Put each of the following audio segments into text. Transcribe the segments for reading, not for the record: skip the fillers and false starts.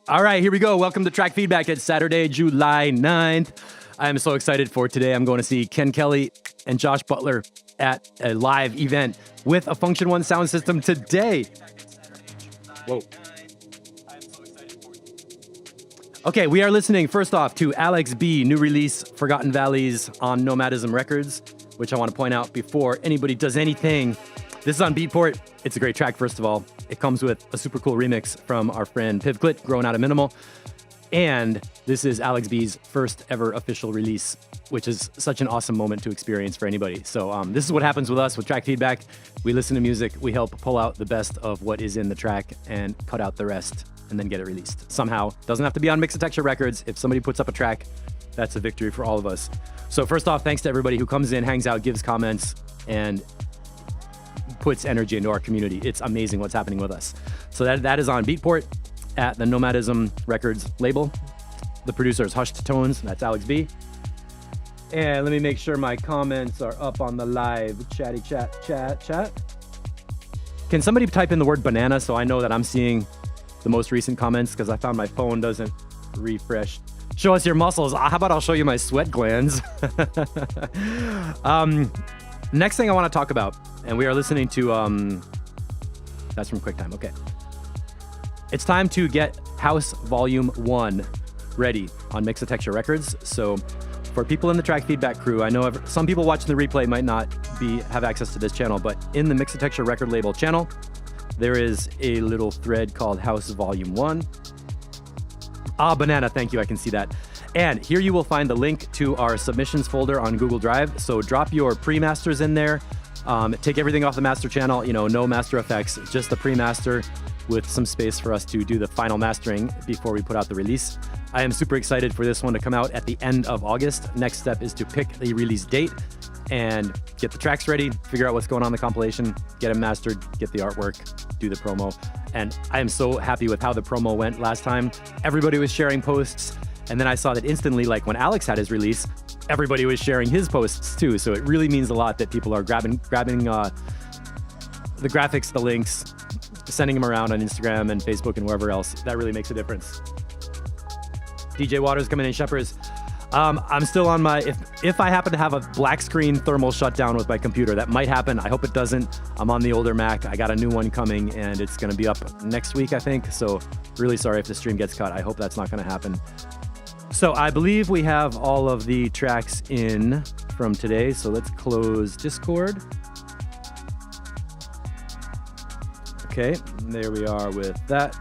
All right, here we go. Welcome to Track Feedback. It's Saturday, July 9th. I am so excited for today. I'm going to see Ken Kelly and Josh Butler at a live event with a Function One sound system today. Whoa. Okay, we are listening first off to Alex B, new release, Forgotten Valleys on Nomadism Records, which I want to point out before anybody does anything. This is on Beatport. It's a great track, first of all. It comes with a super cool remix from our friend Piv Clit, Growing Out of Minimal. And this is Alex B's first ever official release, which is such an awesome moment to experience for anybody. So this is what happens with us with Track Feedback. We listen to music, we help pull out the best of what is in the track and cut out the rest and then get it released. Somehow, doesn't have to be on Mixotexture Records. If somebody puts up a track, that's a victory for all of us. So first off, thanks to everybody who comes in, hangs out, gives comments, and puts energy into our community. It's amazing what's happening with us. So that is on Beatport at the Nomadism Records label. The producer is Hushed Tones. That's Alex B. And let me make sure my comments are up on the live chatty chat. Can somebody type in the word banana so I know that I'm seeing the most recent comments, because I found my phone doesn't refresh. Show us your muscles. How about I'll show you my sweat glands? Next thing I want to talk about, and we are listening to, that's from QuickTime, okay. It's time to get House Volume 1 ready on Mixotexture Records. So for people in the Track Feedback crew, I know some people watching the replay might not have access to this channel, but in the Mixotexture Record label channel, there is a little thread called House Volume 1. Banana, thank you, I can see that. And here you will find the link to our submissions folder on Google Drive. So drop your pre-masters in there. Take everything off the master channel, no master effects, just the pre-master with some space for us to do the final mastering before we put out the release. I am super excited for this one to come out at the end of August. Next step is to pick the release date and get the tracks ready, figure out what's going on in the compilation, get them mastered, get the artwork, do the promo. And I am so happy with how the promo went last time. Everybody was sharing posts. And then I saw that instantly, like when Alex had his release, everybody was sharing his posts too. So it really means a lot that people are grabbing the graphics, the links, sending them around on Instagram and Facebook and wherever else. That really makes a difference. DJ Waters coming in, Shepherds. I'm still on my, if I happen to have a black screen thermal shutdown with my computer, that might happen. I hope it doesn't. I'm on the older Mac. I got a new one coming and it's going to be up next week, I think. So really sorry if the stream gets cut. I hope that's not going to happen. So I believe we have all of the tracks in from today. So let's close Discord. Okay, there we are with that.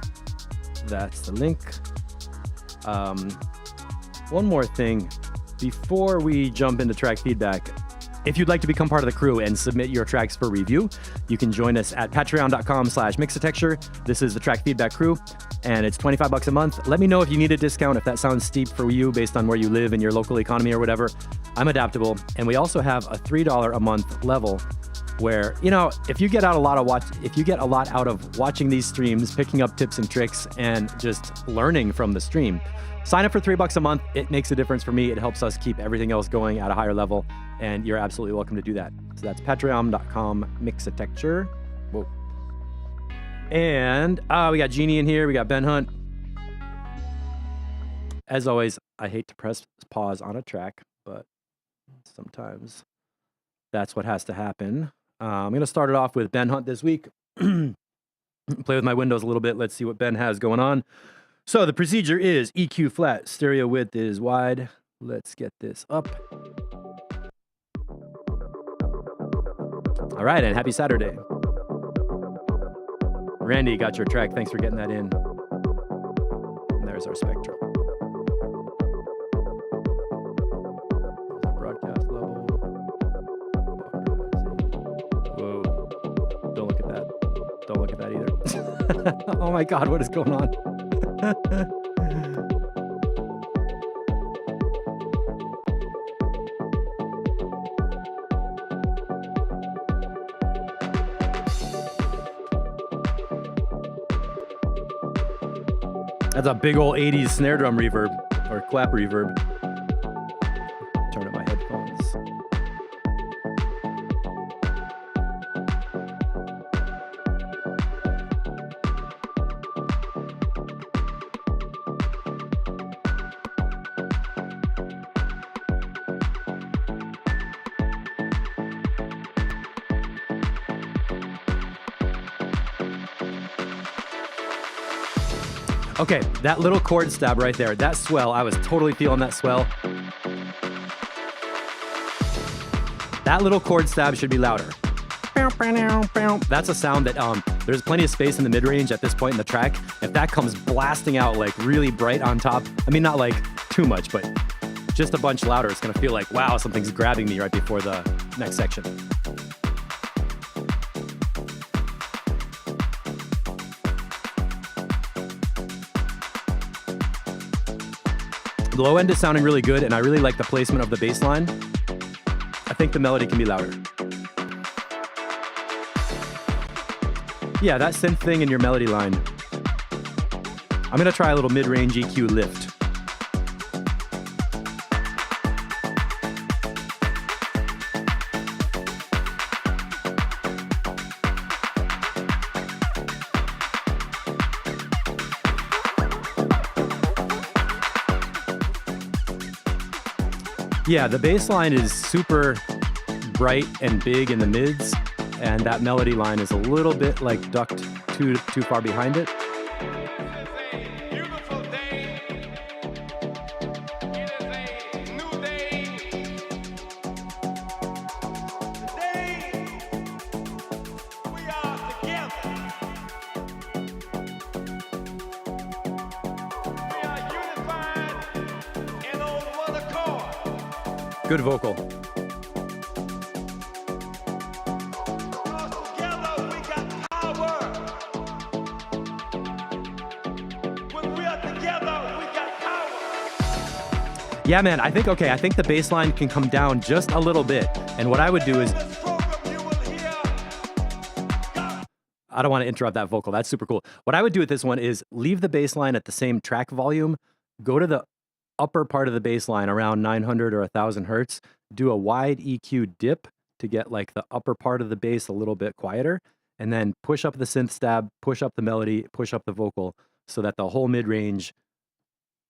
That's the link. One more thing before we jump into Track Feedback. If you'd like to become part of the crew and submit your tracks for review, you can join us at patreon.com/Mixotexture. This is the Track Feedback crew, and it's $25 a month. Let me know if you need a discount, if that sounds steep for you based on where you live in your local economy or whatever. I'm adaptable. And we also have a $3 a month level where, if you get a lot out of watching these streams, picking up tips and tricks, and just learning from the stream, sign up for $3 a month. It makes a difference for me. It helps us keep everything else going at a higher level, and you're absolutely welcome to do that. So that's patreon.com/Mixotexture. Whoa. And we got Jeannie in here. We got Ben Hunt. As always, I hate to press pause on a track, but sometimes that's what has to happen. I'm going to start it off with Ben Hunt this week. Play with my windows a little bit. Let's see what Ben has going on. So the procedure is EQ flat, stereo width is wide. Let's get this up. All right, and happy Saturday. Randy, got your track. Thanks for getting that in. And there's our spectrum. Broadcast level. Whoa. Don't look at that. Don't look at that either. Oh my God, what is going on? That's a big old 80s snare drum reverb, or clap reverb. Turn up my headphones. Okay, that little chord stab right there, that swell, I was totally feeling that swell. That little chord stab should be louder. That's a sound that there's plenty of space in the mid-range at this point in the track. If that comes blasting out like really bright on top, I mean, not like too much, but just a bunch louder, it's gonna feel like, wow, something's grabbing me right before the next section. The low end is sounding really good, and I really like the placement of the bass line. I think the melody can be louder. Yeah, that synth thing in your melody line. I'm gonna try a little mid-range EQ lift. Yeah, the bass line is super bright and big in the mids, and that melody line is a little bit like ducked too far behind it. Good vocal. Yeah, man, I think the bass line can come down just a little bit. And what I would do is, I don't want to interrupt that vocal. That's super cool. What I would do with this one is leave the bass line at the same track volume, go to the upper part of the bass line around 900 or 1000 hertz, do a wide EQ dip to get like the upper part of the bass a little bit quieter, and then push up the synth stab, push up the melody, push up the vocal, so that the whole mid-range,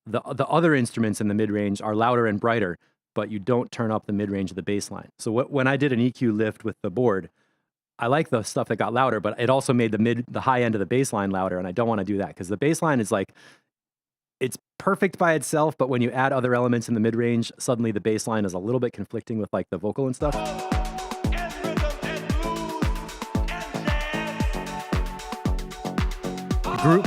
the other instruments in the mid-range are louder and brighter, but you don't turn up the mid-range of the bass line. So when I did an EQ lift with the board, I like the stuff that got louder, but it also made the high end of the bass line louder, and I don't want to do that because the bass line is like, it's perfect by itself, but when you add other elements in the mid-range, suddenly the bass line is a little bit conflicting with like the vocal and stuff. The group.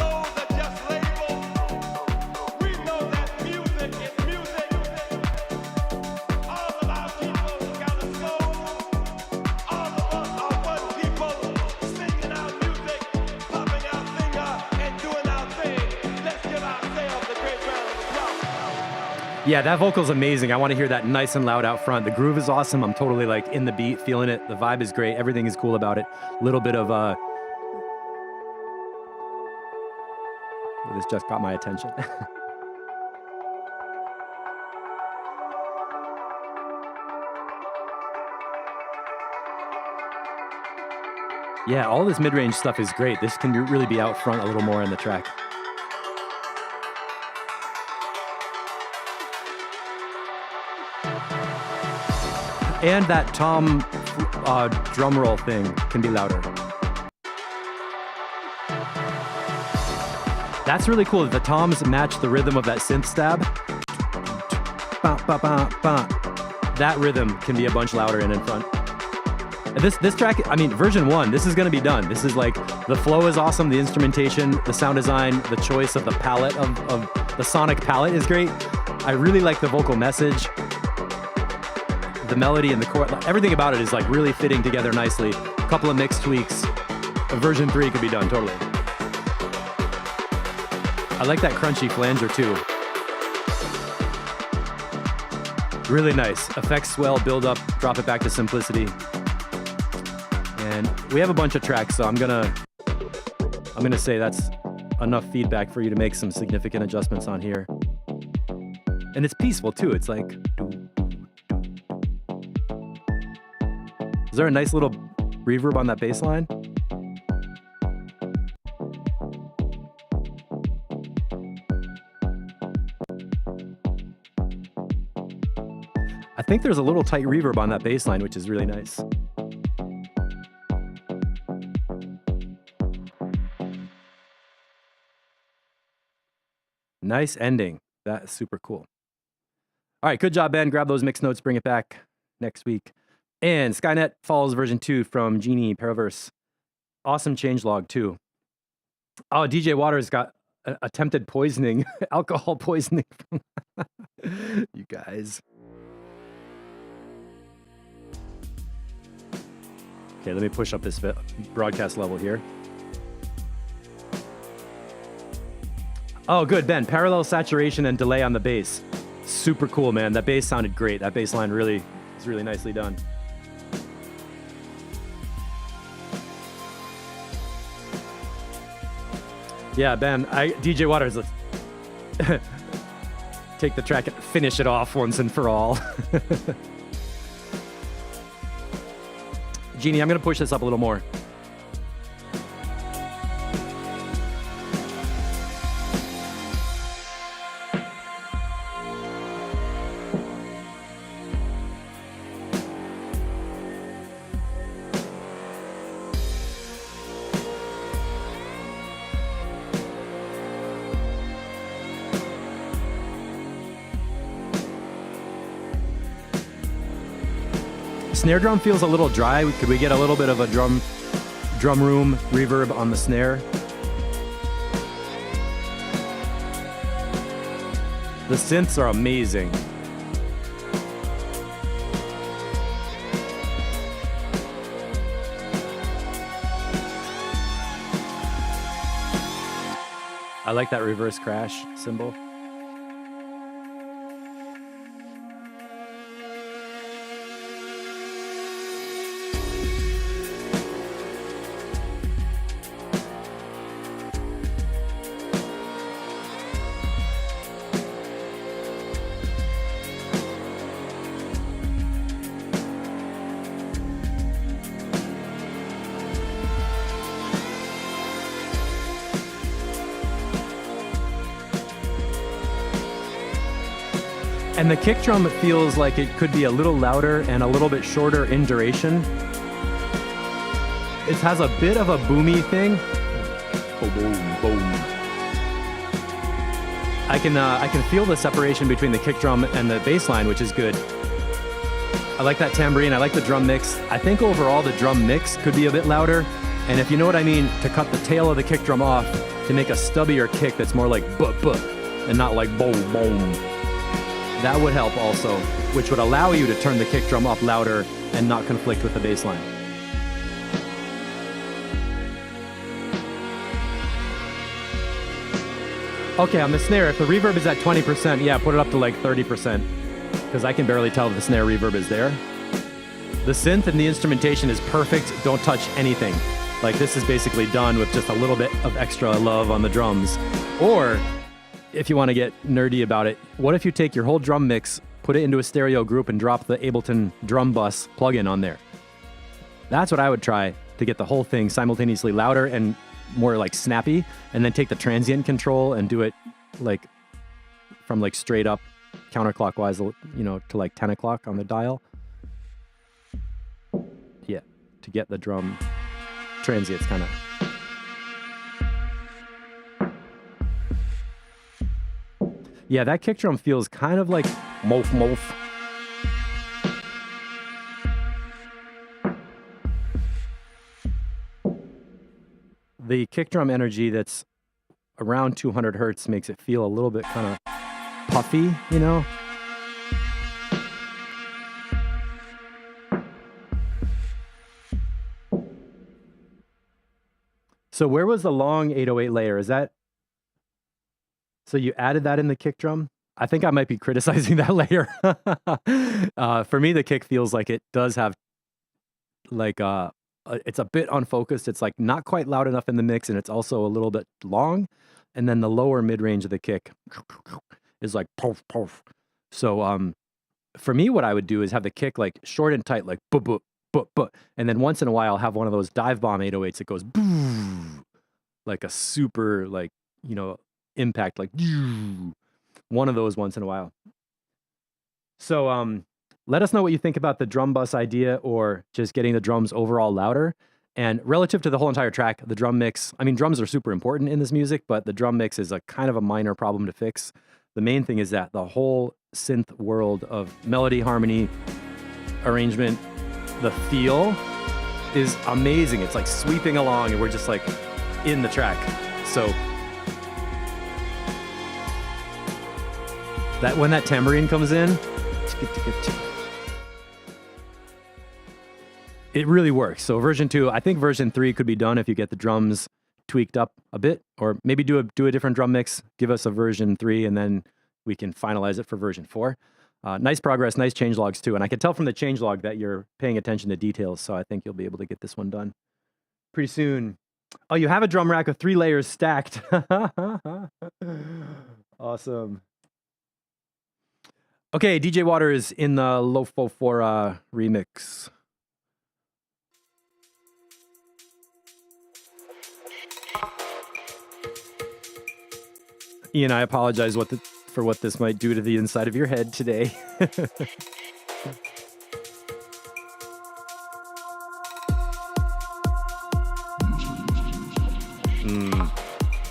Yeah, that vocal's amazing. I want to hear that nice and loud out front. The groove is awesome. I'm totally like in the beat, feeling it. The vibe is great. Everything is cool about it. A little bit of this just caught my attention. Yeah, all this mid-range stuff is great. This can really be out front a little more in the track. And that tom drum roll thing can be louder. That's really cool. The toms match the rhythm of that synth stab. That rhythm can be a bunch louder and in front. And this track, I mean, version 1, this is going to be done. This is like, the flow is awesome, the instrumentation, the sound design, the choice of the palette, of the sonic palette is great. I really like the vocal message. The melody and the chord, everything about it is like really fitting together nicely. A couple of mix tweaks. Version 3 could be done, totally. I like that crunchy flanger too. Really nice. Effects swell, build up, drop it back to simplicity. And we have a bunch of tracks, so I'm gonna say that's enough feedback for you to make some significant adjustments on here. And it's peaceful too. It's like, is there a nice little reverb on that bass line? I think there's a little tight reverb on that bass line, which is really nice. Nice ending. That's super cool. All right, good job, Ben. Grab those mix notes, bring it back next week. And Skynet Falls version 2 from Genie Paraverse. Awesome changelog too. Oh, DJ Waters got attempted poisoning, alcohol poisoning. You guys. Okay, let me push up this broadcast level here. Oh, good, Ben. Parallel saturation and delay on the bass. Super cool, man. That bass sounded great. That bass line really is really nicely done. Yeah, Ben, DJ Waters, let's take the track and finish it off once and for all. Jeannie, I'm going to push this up a little more. Snare drum feels a little dry. Could we get a little bit of a drum room reverb on the snare? The synths are amazing. I like that reverse crash cymbal. And the kick drum feels like it could be a little louder and a little bit shorter in duration. It has a bit of a boomy thing. Boom, boom, boom. I can feel the separation between the kick drum and the bass line, which is good. I like that tambourine. I like the drum mix. I think overall the drum mix could be a bit louder. And if you know what I mean, to cut the tail of the kick drum off to make a stubbier kick that's more like buh-buh and not like boom, boom. That would help also, which would allow you to turn the kick drum up louder and not conflict with the bass line. Okay, on the snare, if the reverb is at 20%, yeah, put it up to like 30%, because I can barely tell if the snare reverb is there. The synth and the instrumentation is perfect. Don't touch anything. Like, this is basically done with just a little bit of extra love on the drums. Or if you want to get nerdy about it, what if you take your whole drum mix, put it into a stereo group, and drop the Ableton drum bus plugin on there? That's what I would try to get the whole thing simultaneously louder and more like snappy, and then take the transient control and do it like from like straight up counterclockwise, you know, to like 10 o'clock on the dial. Yeah, to get the drum transients kind of. Yeah, that kick drum feels kind of like mof mof. The kick drum energy that's around 200 hertz makes it feel a little bit kind of puffy, you know? So where was the long 808 layer? Is that... So you added that in the kick drum? I think I might be criticizing that layer. For me, the kick feels like it does have like it's a bit unfocused. It's like not quite loud enough in the mix, and it's also a little bit long. And then the lower mid-range of the kick is like poof, poof. So for me, what I would do is have the kick like short and tight, like buh, buh, buh, buh. And then once in a while, I'll have one of those dive bomb 808s that goes boo, like a super, like, you know, impact, like one of those once in a while. So let us know what you think about the drum bus idea, or just getting the drums overall louder. And relative to the whole entire track, the drum mix, I mean, drums are super important in this music, but the drum mix is a kind of a minor problem to fix. The main thing is that the whole synth world of melody, harmony, arrangement, the feel is amazing. It's like sweeping along and we're just like in the track. So that when that tambourine comes in, it really works. So version 2, I think version 3 could be done if you get the drums tweaked up a bit, or maybe do a different drum mix, give us a version 3, and then we can finalize it for version 4. Nice progress, nice changelogs too. And I can tell from the changelog that you're paying attention to details, so I think you'll be able to get this one done pretty soon. Oh, you have a drum rack of 3 layers stacked. Awesome. Okay, DJ Waters in the Lofofora remix. Ian, I apologize for what this might do to the inside of your head today.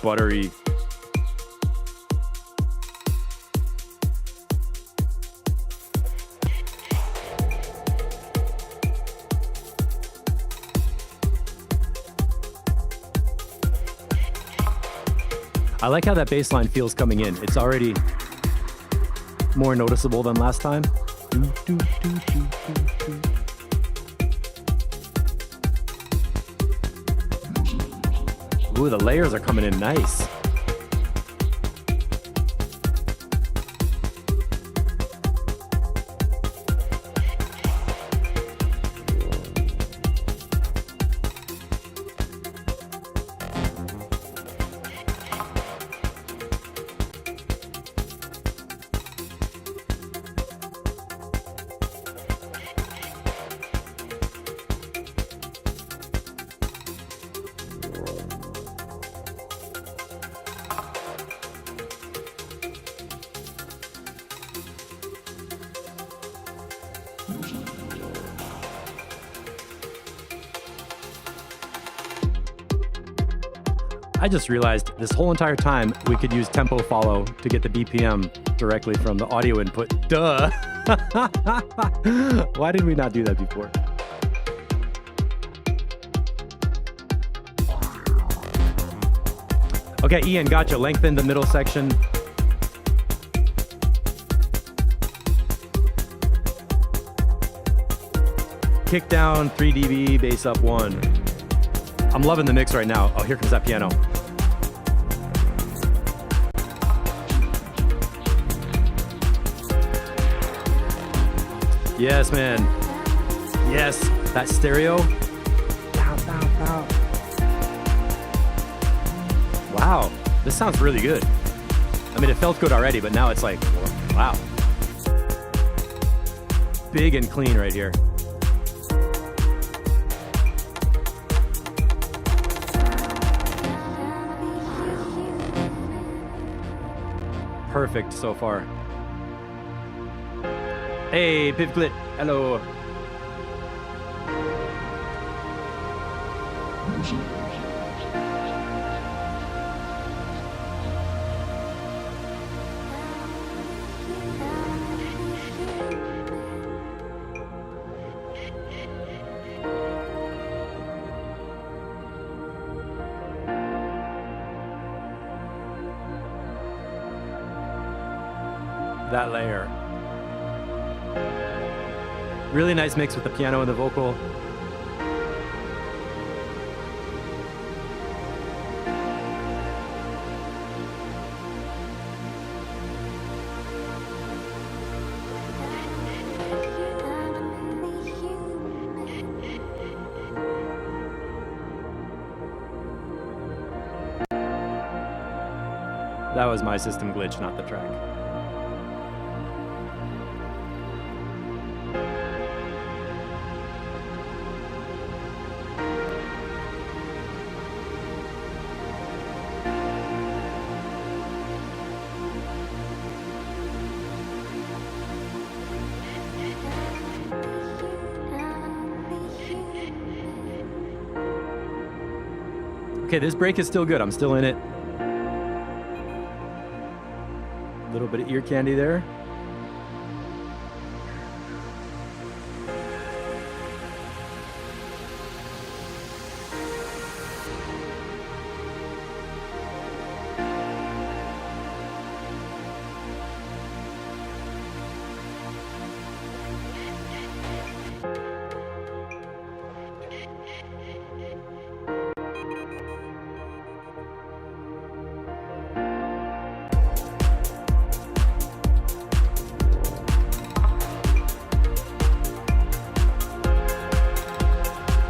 Buttery. I like how that bass line feels coming in. It's already more noticeable than last time. Ooh, the layers are coming in nice. I just realized this whole entire time we could use tempo follow to get the BPM directly from the audio input. Duh! Why did we not do that before? Okay, Ian, gotcha. Lengthen the middle section. Kick down 3 dB, bass up 1. I'm loving the mix right now. Oh, here comes that piano. Yes, man. Yes, that stereo. Bow, bow, bow. Wow, this sounds really good. I mean, it felt good already, but now it's like, wow. Big and clean right here. Perfect so far. Hey, Pivglit, hello. That layer. Really nice mix with the piano and the vocal. That was my system glitch, not the track. Okay, this break is still good. I'm still in it. A little bit of ear candy there.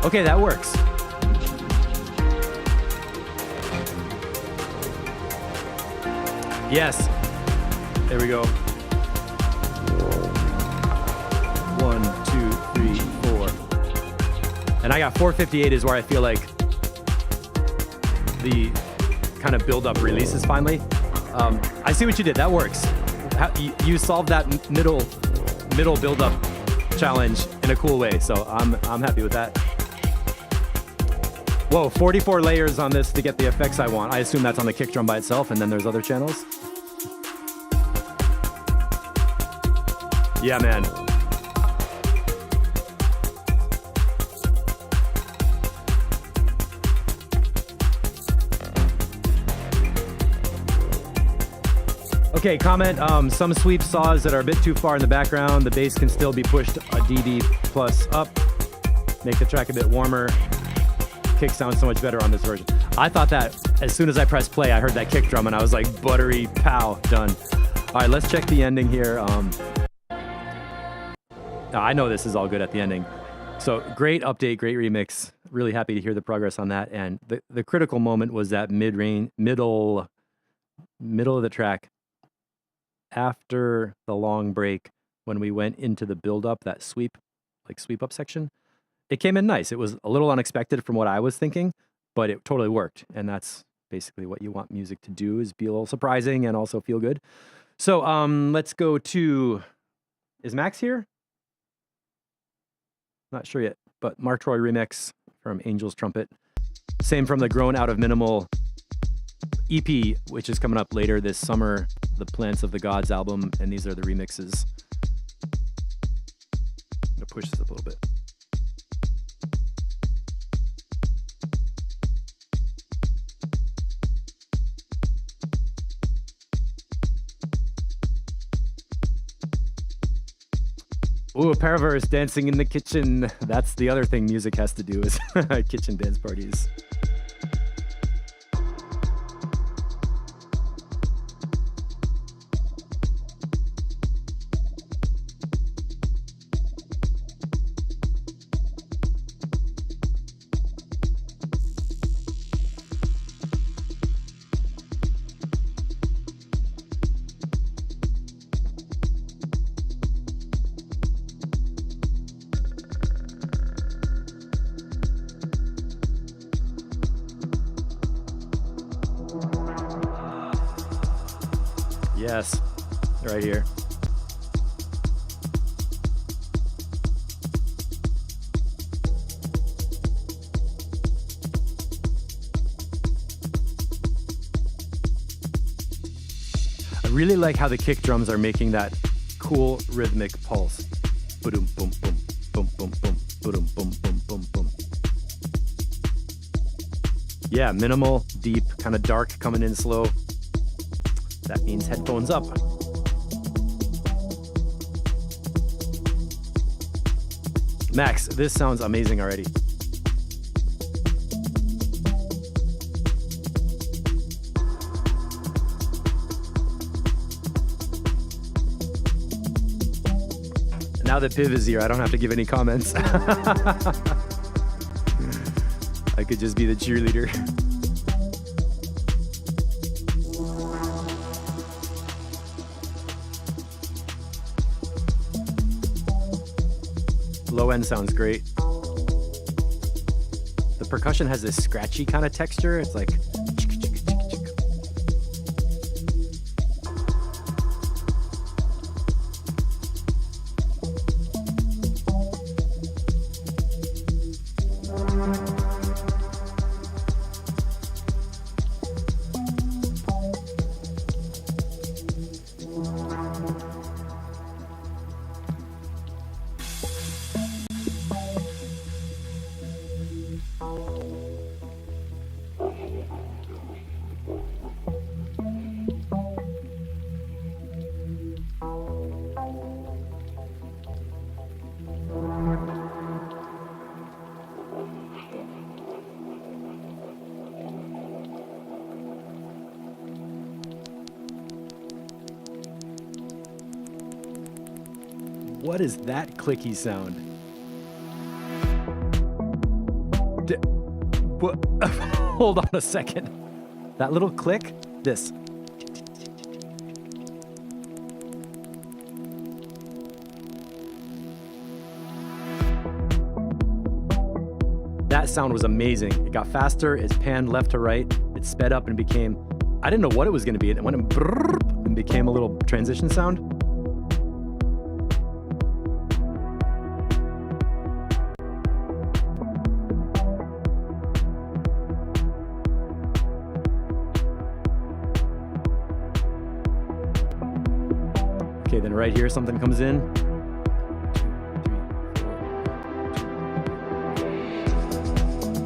Okay, that works. Yes. There we go. 1, 2, 3, 4. And I got 458 is where I feel like the kind of build-up releases finally. I see what you did. That works. You solved that middle build-up challenge in a cool way. So I'm happy with that. Whoa, 44 layers on this to get the effects I want. I assume that's on the kick drum by itself, and then there's other channels. Yeah, man. Okay, comment, some sweep saws that are a bit too far in the background. The bass can still be pushed a dB plus up. Make the track a bit warmer. Kick sounds so much better on this version. I thought that as soon as I pressed play, I heard that kick drum and I was like, buttery, pow, done. All right, let's check the ending here. I know this is all good at the ending. So great update, great remix. Really happy to hear the progress on that. And the critical moment was that middle of the track after the long break when we went into the build up, that sweep up section. It came in nice. It was a little unexpected from what I was thinking, but it totally worked. And that's basically what you want music to do, is be a little surprising and also feel good. So let's go to, is Max here? Not sure yet, but Mark Troy remix from Angel's Trumpet. Same from the Grown Out of Minimal EP, which is coming up later this summer, the Plants of the Gods album, and these are the remixes. I'm gonna push this up a little bit. Ooh, Paraverse dancing in the kitchen. That's the other thing music has to do, is kitchen dance parties. Yes, right here. I really like how the kick drums are making that cool rhythmic pulse. Boom, boom, boom, boom, boom, boom, boom, boom, boom, boom, boom. Yeah, minimal, deep, kind of dark, coming in slow. That means headphones up. Max, this sounds amazing already. Now that Piv is here, I don't have to give any comments. I could just be the cheerleader. Low end sounds great. The percussion has this scratchy kind of texture. It's like What is that clicky sound? What? Hold on a second. That little click, this. That sound was amazing. It got faster, it panned left to right, it sped up and became, I didn't know what it was gonna be. It went and became a little transition sound. Okay, then right here something comes in. 2, 3,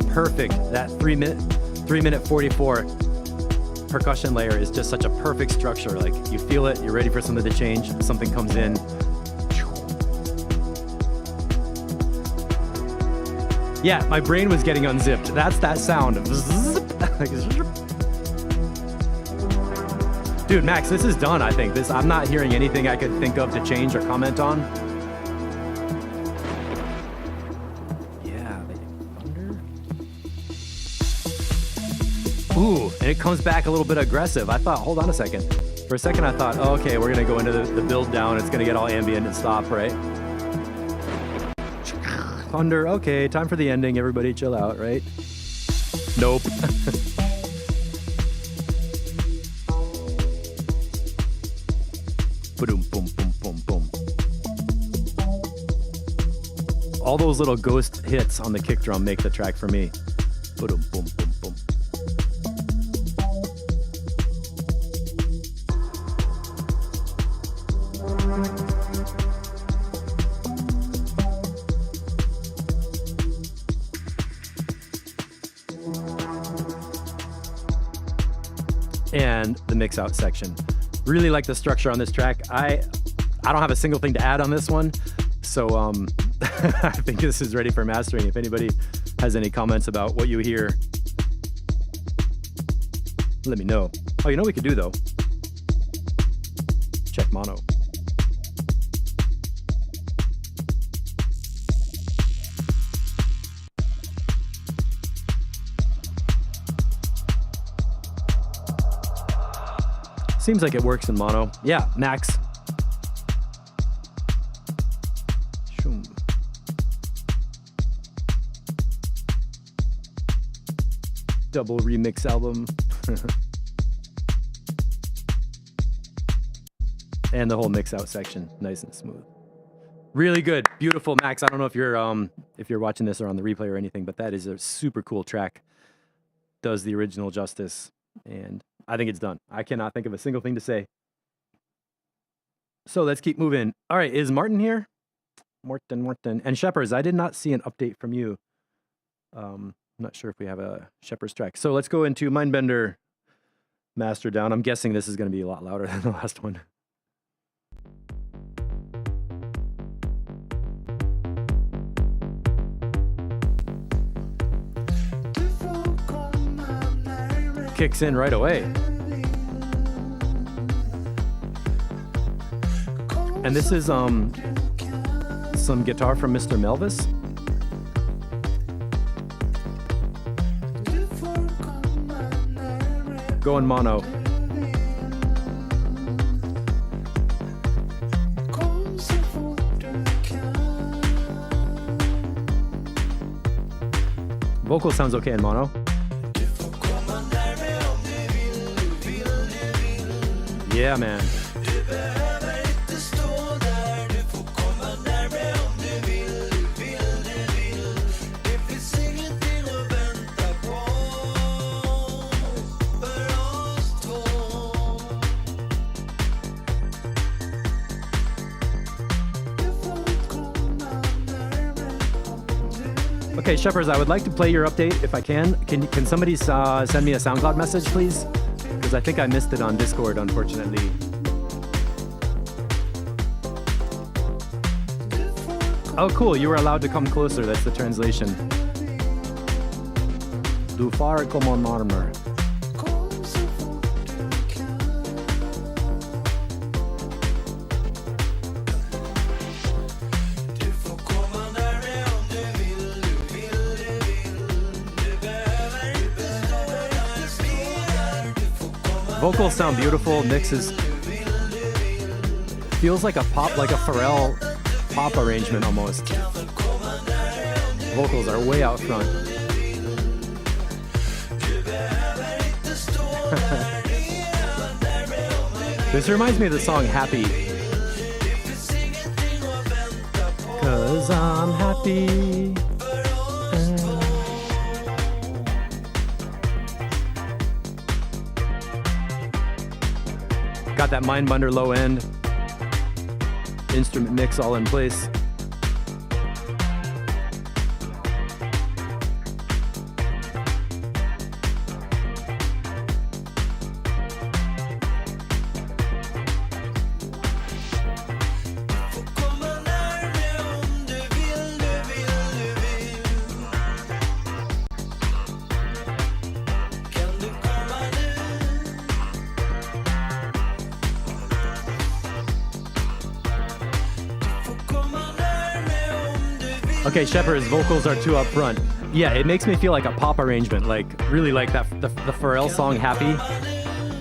4. Perfect. That 3 minute 44 percussion layer is just such a perfect structure. Like you feel it, you're ready for something to change, something comes in. Yeah, my brain was getting unzipped. That's that sound. Dude, Max, this is done, I think. I'm not hearing anything I could think of to change or comment on. Yeah, thunder. Ooh, and it comes back a little bit aggressive. I thought, hold on a second. For a second, I thought, oh, okay, we're gonna go into the build down. It's gonna get all ambient and stop, right? Thunder, okay, time for the ending. Everybody chill out, right? Nope. Boom, boom, boom, boom, boom. All those little ghost hits on the kick drum make the track for me. Boom, boom, boom, boom. And the mix out section. Really like the structure on this track. I don't have a single thing to add on this one, so I think this is ready for mastering. If anybody has any comments about what you hear, let me know. Oh, you know what we could do though? Check mono. Seems like it works in mono. Yeah, Max. Double remix album. And the whole mix out section, nice and smooth. Really good, beautiful, Max. I don't know if you're watching this or on the replay or anything, but that is a super cool track. Does the original justice, and I think it's done. I cannot think of a single thing to say. So let's keep moving. All right, is Martin here? Morton. And Shepherds, I did not see an update from you. I'm not sure if we have a Shepherds track. So let's go into Mindbender Master Down. I'm guessing this is going to be a lot louder than the last one. Kicks in right away. And this is some guitar from Mr. Melvis. Going mono. Vocal sounds okay in mono. Yeah, man. Okay, Shepherds, I would like to play your update if I can. Can somebody send me a SoundCloud message, please? Because I think I missed it on Discord, unfortunately. Oh, cool. You were allowed to come closer. That's the translation. Du far como närmare. Vocals sound beautiful. Mixes feels like a pop, like a Pharrell pop arrangement almost. Vocals are way out front. This reminds me of the song Happy. 'Cause I'm happy. Got that Mindbender low end. Instrument mix all in place. Okay, Shepard's vocals are too up front. Yeah, it makes me feel like a pop arrangement, like really like that the Pharrell song Happy.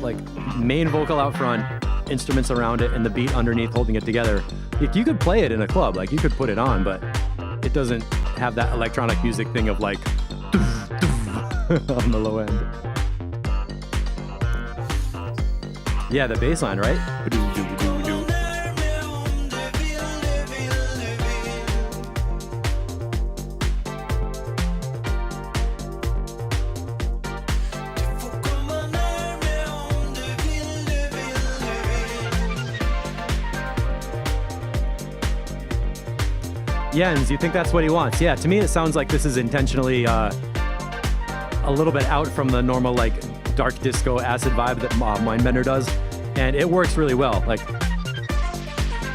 Like main vocal out front, instruments around it, and the beat underneath holding it together. Like, you could play it in a club, like you could put it on, but it doesn't have that electronic music thing of like on the low end. Yeah, the bass line, right? Yeah, and you think that's what he wants. Yeah, to me it sounds like this is intentionally a little bit out from the normal like dark disco acid vibe that Mindbender does, and it works really well. Like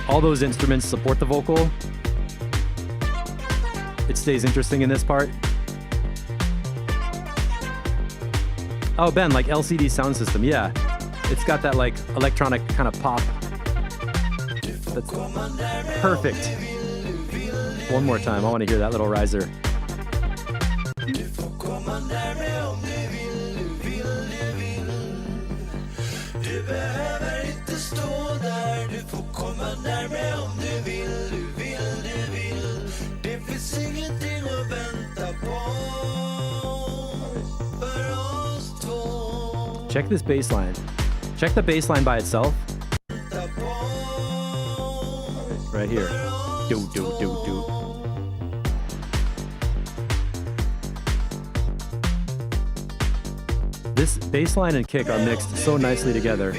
all those instruments support the vocal. It stays interesting in this part. Oh, Ben, like LCD sound system, yeah. It's got that like electronic kind of pop. That's perfect. One more time, I want to hear that little riser. Check this bass line. Check the bass line by itself. Right here. Do, do, do, do. This bass line and kick are mixed so nicely together.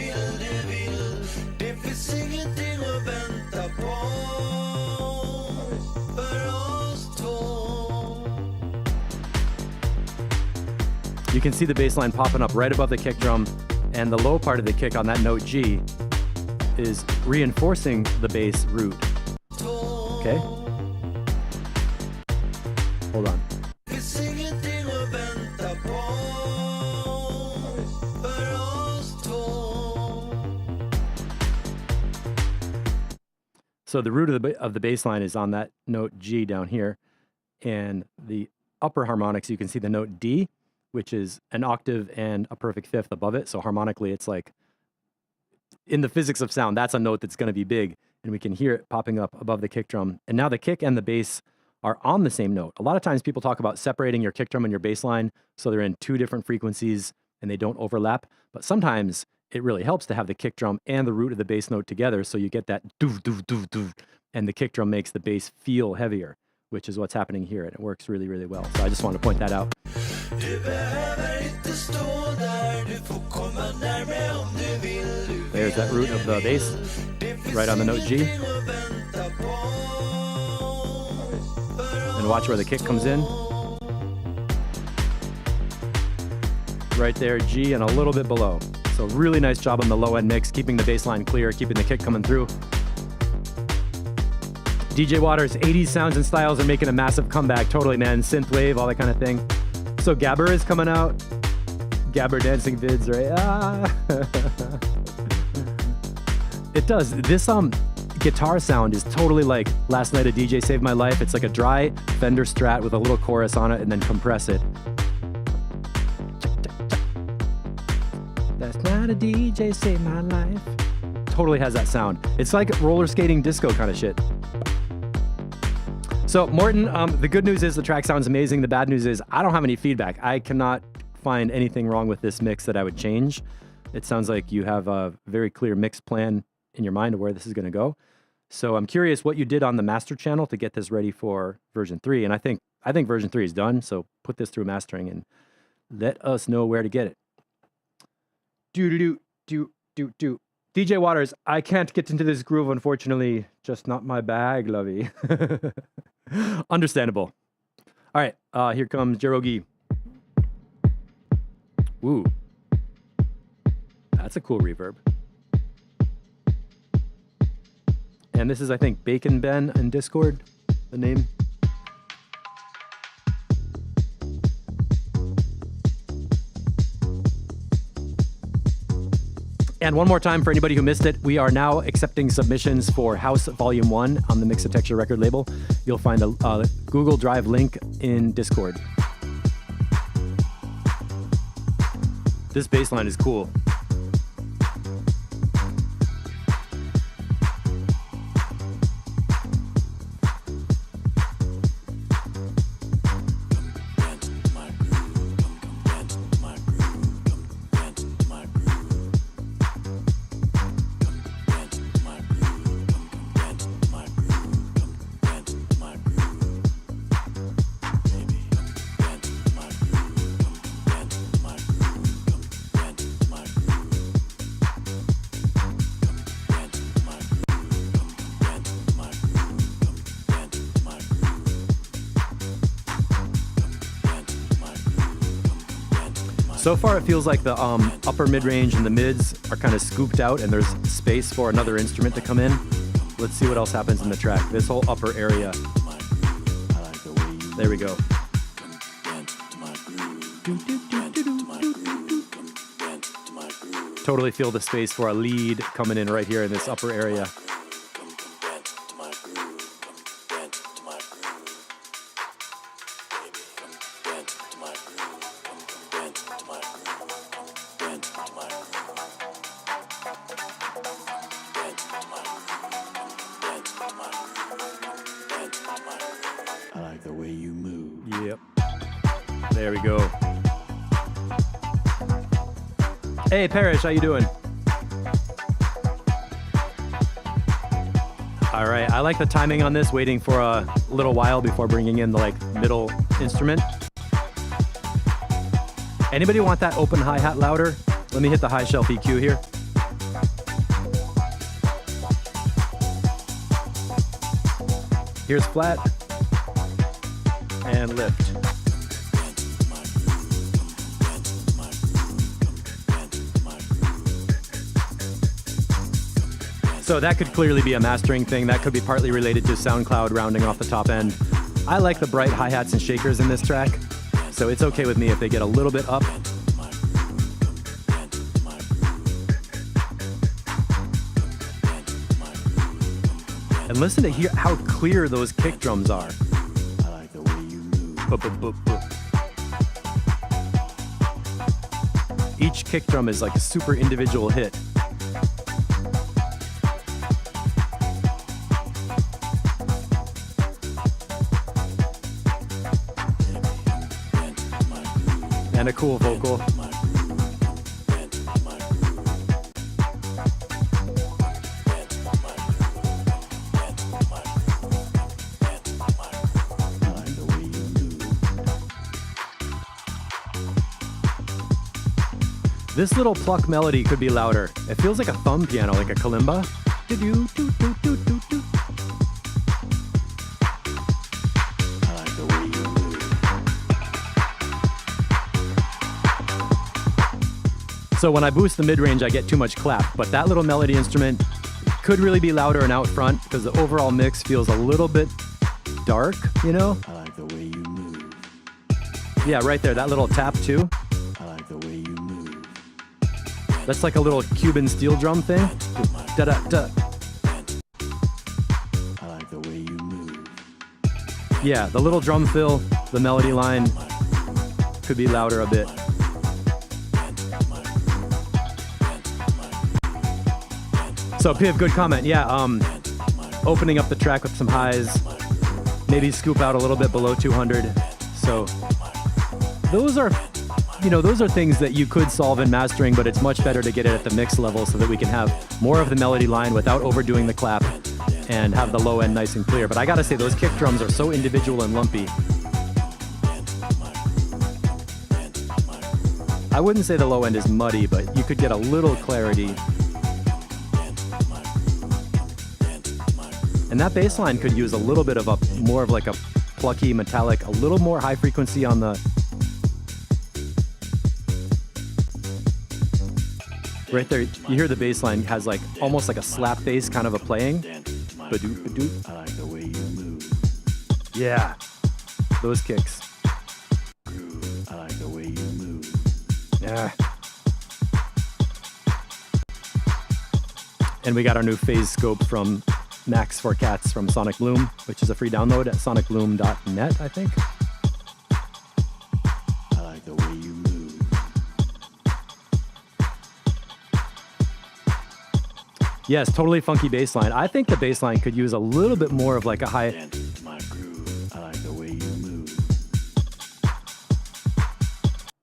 You can see the bass line popping up right above the kick drum, and the low part of the kick on that note G is reinforcing the bass root. Okay? Hold on. So the root of the bass line is on that note G down here, and the upper harmonics, you can see the note D, which is an octave and a perfect fifth above it. So harmonically, it's like, in the physics of sound, that's a note that's going to be big, and we can hear it popping up above the kick drum. And now the kick and the bass are on the same note. A lot of times people talk about separating your kick drum and your bass line so they're in two different frequencies and they don't overlap. But sometimes it really helps to have the kick drum and the root of the bass note together, so you get that doof, doof, doof, doof, and the kick drum makes the bass feel heavier, which is what's happening here, and it works really, really well. So I just want to point that out. There's that root of the bass, right on the note G. And watch where the kick comes in. Right there, G, and a little bit below. So really nice job on the low end mix, keeping the bass line clear, keeping the kick coming through. DJ Waters, 80s sounds and styles are making a massive comeback. Totally, man. Synthwave, all that kind of thing. So Gabber is coming out. Gabber dancing vids, right? Ah. It does. This guitar sound is totally like Last Night a DJ Saved My Life. It's like a dry Fender Strat with a little chorus on it and then compress it. That's not Not a DJ saved my life. Totally has that sound. It's like roller skating disco kind of shit. So Morton, the good news is the track sounds amazing. The bad news is I don't have any feedback. I cannot find anything wrong with this mix that I would change. It sounds like you have a very clear mix plan in your mind of where this is going to go. So I'm curious what you did on the master channel to get this ready for version 3. And I think version 3 is done. So put this through mastering and let us know where to get it. Do. DJ Waters, I can't get into this groove, unfortunately. Just not my bag, lovey. Understandable. All right, here comes Jerogi. Woo. That's a cool reverb. And this is, I think, Bacon Ben in Discord, the name. And one more time for anybody who missed it, we are now accepting submissions for House Volume 1 on the Mixotexture record label. You'll find a Google Drive link in Discord. This bass line is cool. So far, it feels like the upper mid-range and the mids are kind of scooped out and there's space for another instrument to come in. Let's see what else happens in the track. This whole upper area. There we go. Totally feel the space for a lead coming in right here in this upper area. There we go. Hey, Parrish, how you doing? All right, I like the timing on this, waiting for a little while before bringing in the middle instrument. Anybody want that open hi-hat louder? Let me hit the high shelf EQ here. Here's flat and lift. So that could clearly be a mastering thing. That could be partly related to SoundCloud rounding off the top end. I like the bright hi-hats and shakers in this track, so it's okay with me if they get a little bit up. And listen to how clear those kick drums are. I like the way you move. Each kick drum is like a super individual hit. And a cool vocal. This little pluck melody could be louder. It feels like a thumb piano, like a kalimba. So when I boost the mid-range, I get too much clap, but that little melody instrument could really be louder and out front because the overall mix feels a little bit dark, you know? I like the way you move. Yeah, right there, that little tap too. I like the way you move. That's like a little Cuban steel drum thing. Da-da-da. I like the way you move. Yeah, the little drum fill, the melody line could be louder a bit. So Piv, good comment. Yeah, opening up the track with some highs, maybe scoop out a little bit below 200. So those are, those are things that you could solve in mastering, but it's much better to get it at the mix level so that we can have more of the melody line without overdoing the clap and have the low end nice and clear. But I gotta say, those kick drums are so individual and lumpy. I wouldn't say the low end is muddy, but you could get a little clarity. And that bass line could use a little bit of more of like a plucky metallic, a little more high frequency on the... Right there, you hear the bass line has like almost like a slap bass kind of a playing. Ba-doop, ba-doop. I like the way you move. Yeah, those kicks. I like the way you move. Yeah. And we got our new phase scope from Max for Cats from Sonic Bloom, which is a free download at sonicbloom.net, I think. I like the way you move. Yes, totally funky bass line. I think the bass line could use a little bit more of like a high... My groove. I like the way you move.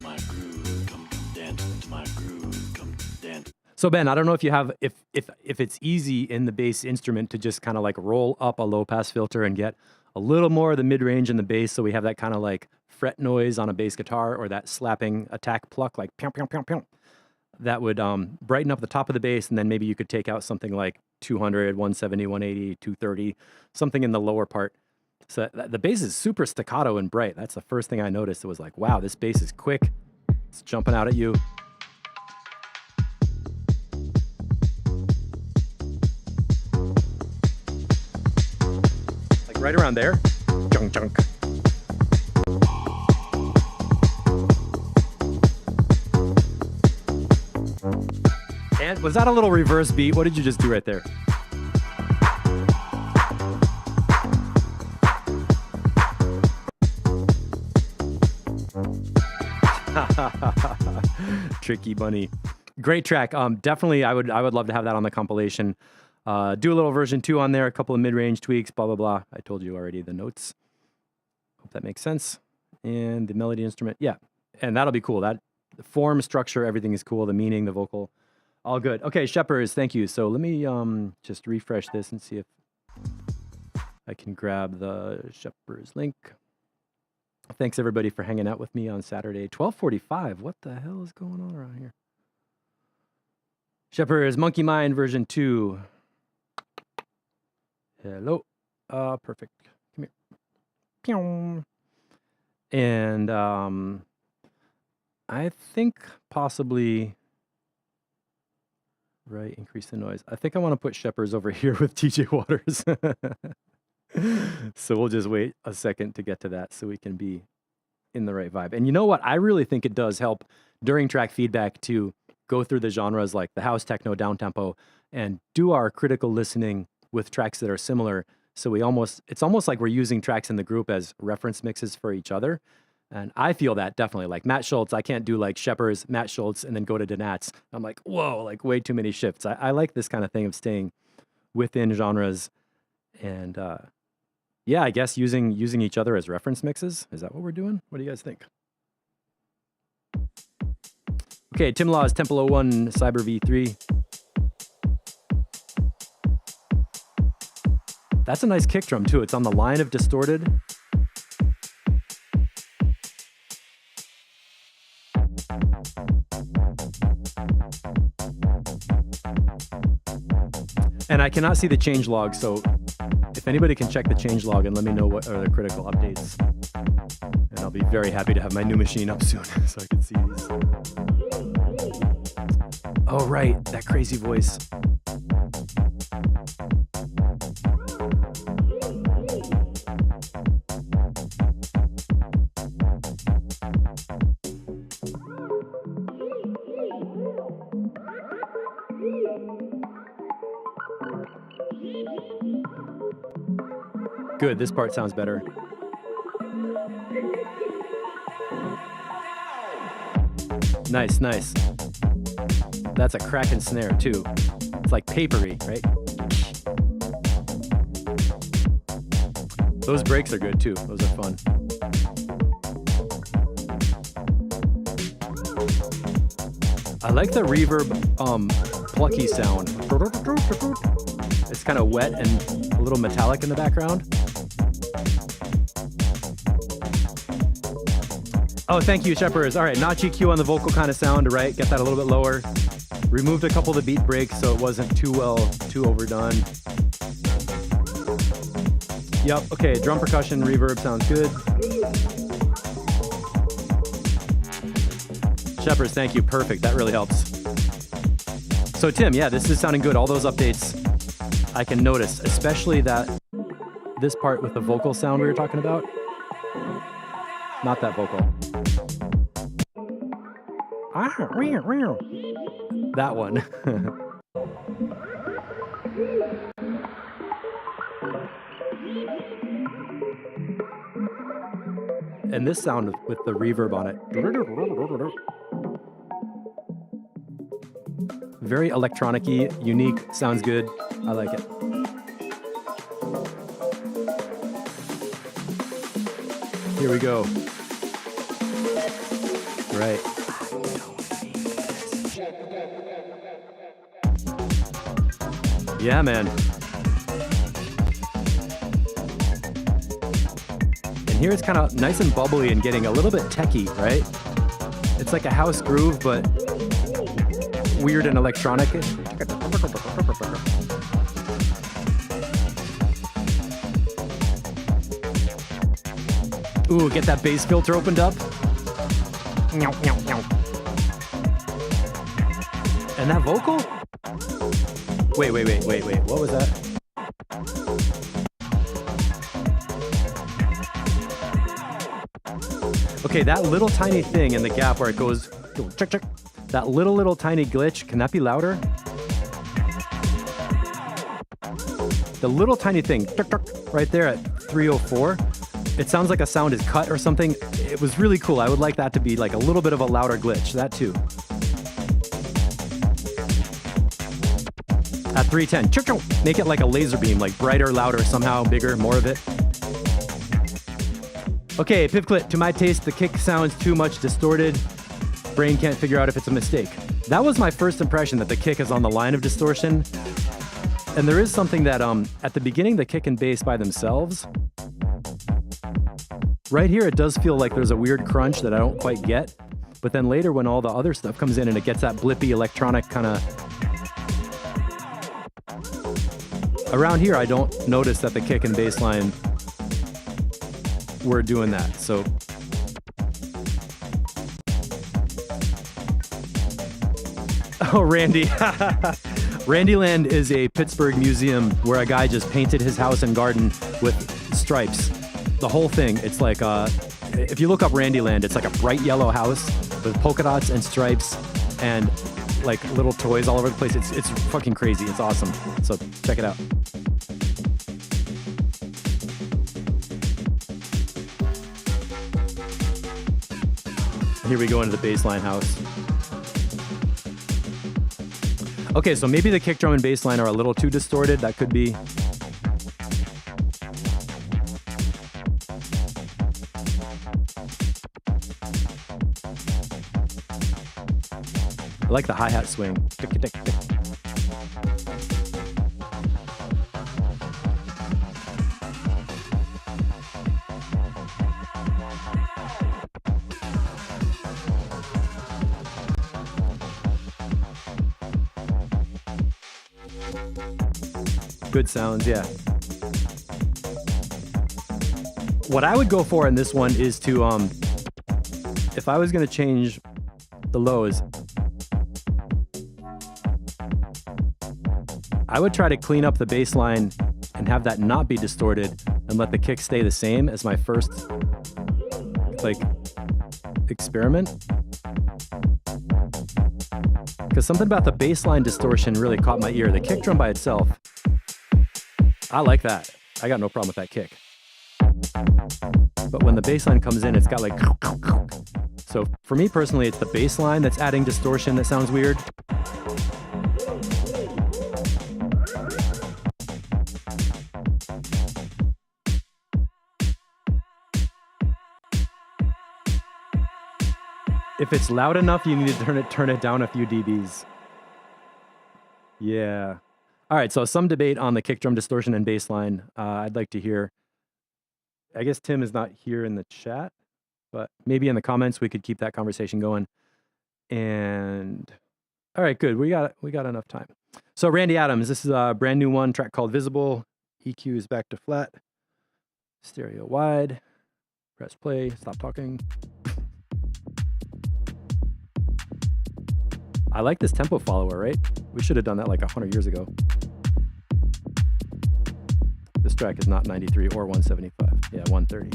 My groove. Come dance into my groove. Come dance. So Ben, I don't know if you have, if it's easy in the bass instrument to just kind of like roll up a low pass filter and get a little more of the mid range in the bass, so we have that kind of like fret noise on a bass guitar, or that slapping attack pluck, like pew, pew, pew, pew. That would brighten up the top of the bass, and then maybe you could take out something like 200, 170, 180, 230, something in the lower part. So the bass is super staccato and bright. That's the first thing I noticed. It was like, wow, this bass is quick. It's jumping out at you. Like right around there. Junk, junk. And was that a little reverse beat? What did you just do right there? Tricky bunny. Great track. Definitely I would love to have that on the compilation. Do a little version 2 on there, a couple of mid-range tweaks, blah, blah, blah. I told you already the notes. Hope that makes sense. And the melody instrument, yeah. And that'll be cool. That the form, structure, everything is cool. The meaning, the vocal, all good. Okay, Shepherds, thank you. So let me just refresh this and see if I can grab the Shepherds link. Thanks everybody for hanging out with me on Saturday, 12:45. What the hell is going on around here? Shepherds, Monkey Mind version 2. Hello. Perfect. Come here. Pew. And I think possibly, right, increase the noise. I think I want to put Shepherds over here with TJ Waters. So we'll just wait a second to get to that so we can be in the right vibe. And you know what? I really think it does help during track feedback to go through the genres like the house, techno, downtempo, and do our critical listening with tracks that are similar. So it's almost like we're using tracks in the group as reference mixes for each other. And I feel that definitely. Like Matt Schultz, I can't do like Shepherds, Matt Schultz, and then go to Donats. I'm like, whoa, like way too many shifts. I like this kind of thing of staying within genres and yeah, I guess using each other as reference mixes. Is that what we're doing? What do you guys think? Okay, Tim Law's Temple 01 Cyber V3. That's a nice kick drum too. It's on the line of distorted. And I cannot see the change log, so if anybody can check the change log and let me know what are the critical updates, and I'll be very happy to have my new machine up soon so I can see these. Oh, right, that crazy voice. Good, this part sounds better. Nice, nice. That's a cracking snare too. It's like papery, right? Those breaks are good too. Those are fun. I like the reverb plucky sound. It's kind of wet and a little metallic in the background. Oh, thank you, Shepherds. All right, notch EQ on the vocal kind of sound, right? Get that a little bit lower. Removed a couple of the beat breaks so it wasn't too overdone. Yep, okay, drum percussion, reverb sounds good. Shepherds, thank you, perfect, that really helps. So Tim, yeah, this is sounding good. All those updates I can notice, especially this part with the vocal sound we were talking about. Not that vocal. That one. And this sound with the reverb on it. Very electronic-y, unique, sounds good. I like it. Here we go. Right. Yeah, man. And here it's kind of nice and bubbly and getting a little bit techy, right? It's like a house groove, but weird and electronic. Ooh, get that bass filter opened up. And that vocal? Wait. What was that? Okay, that little tiny thing in the gap where it goes, check. That little tiny glitch, can that be louder? The little tiny thing, right there at 304. It sounds like a sound is cut or something. It was really cool. I would like that to be like a little bit of a louder glitch, that too. At 310, make it like a laser beam, like brighter, louder, somehow bigger, more of it. Okay, Pivclit, to my taste, the kick sounds too much distorted. Brain can't figure out if it's a mistake. That was my first impression, that the kick is on the line of distortion. And there is something that, at the beginning, the kick and bass by themselves, right here, it does feel like there's a weird crunch that I don't quite get. But then later, when all the other stuff comes in and it gets that blippy electronic kind of... Around here, I don't notice that the kick and bass line were doing that, so... Oh, Randy. Randyland is a Pittsburgh museum where a guy just painted his house and garden with stripes. The whole thing, it's like, if you look up Randyland, it's like a bright yellow house with polka dots and stripes and like little toys all over the place. It's fucking crazy. It's awesome. So check it out. Here we go into the bassline house. Okay, so maybe the kick drum and bass line are a little too distorted. That could be. I like the hi-hat swing. Tick, tick, tick. Good sounds, yeah. What I would go for in this one is to, if I was going to change the lows, I would try to clean up the bass line and have that not be distorted and let the kick stay the same as my first, like, experiment. Because something about the bass line distortion really caught my ear. The kick drum by itself, I like that. I got no problem with that kick. But when the bass line comes in, it's got like... So for me personally, it's the bass line that's adding distortion that sounds weird. If it's loud enough, you need to turn it down a few dBs. Yeah. All right, so some debate on the kick drum distortion and bass line. I'd like to hear. I guess Tim is not here in the chat, but maybe in the comments we could keep that conversation going. And all right, good. We got enough time. So Randy Adams, this is a brand new one, track called Visible. EQ is back to flat. Stereo wide. Press play. Stop talking. I like this tempo follower, right? We should have done that like 100 years ago. This track is not 93 or 175. Yeah, 130.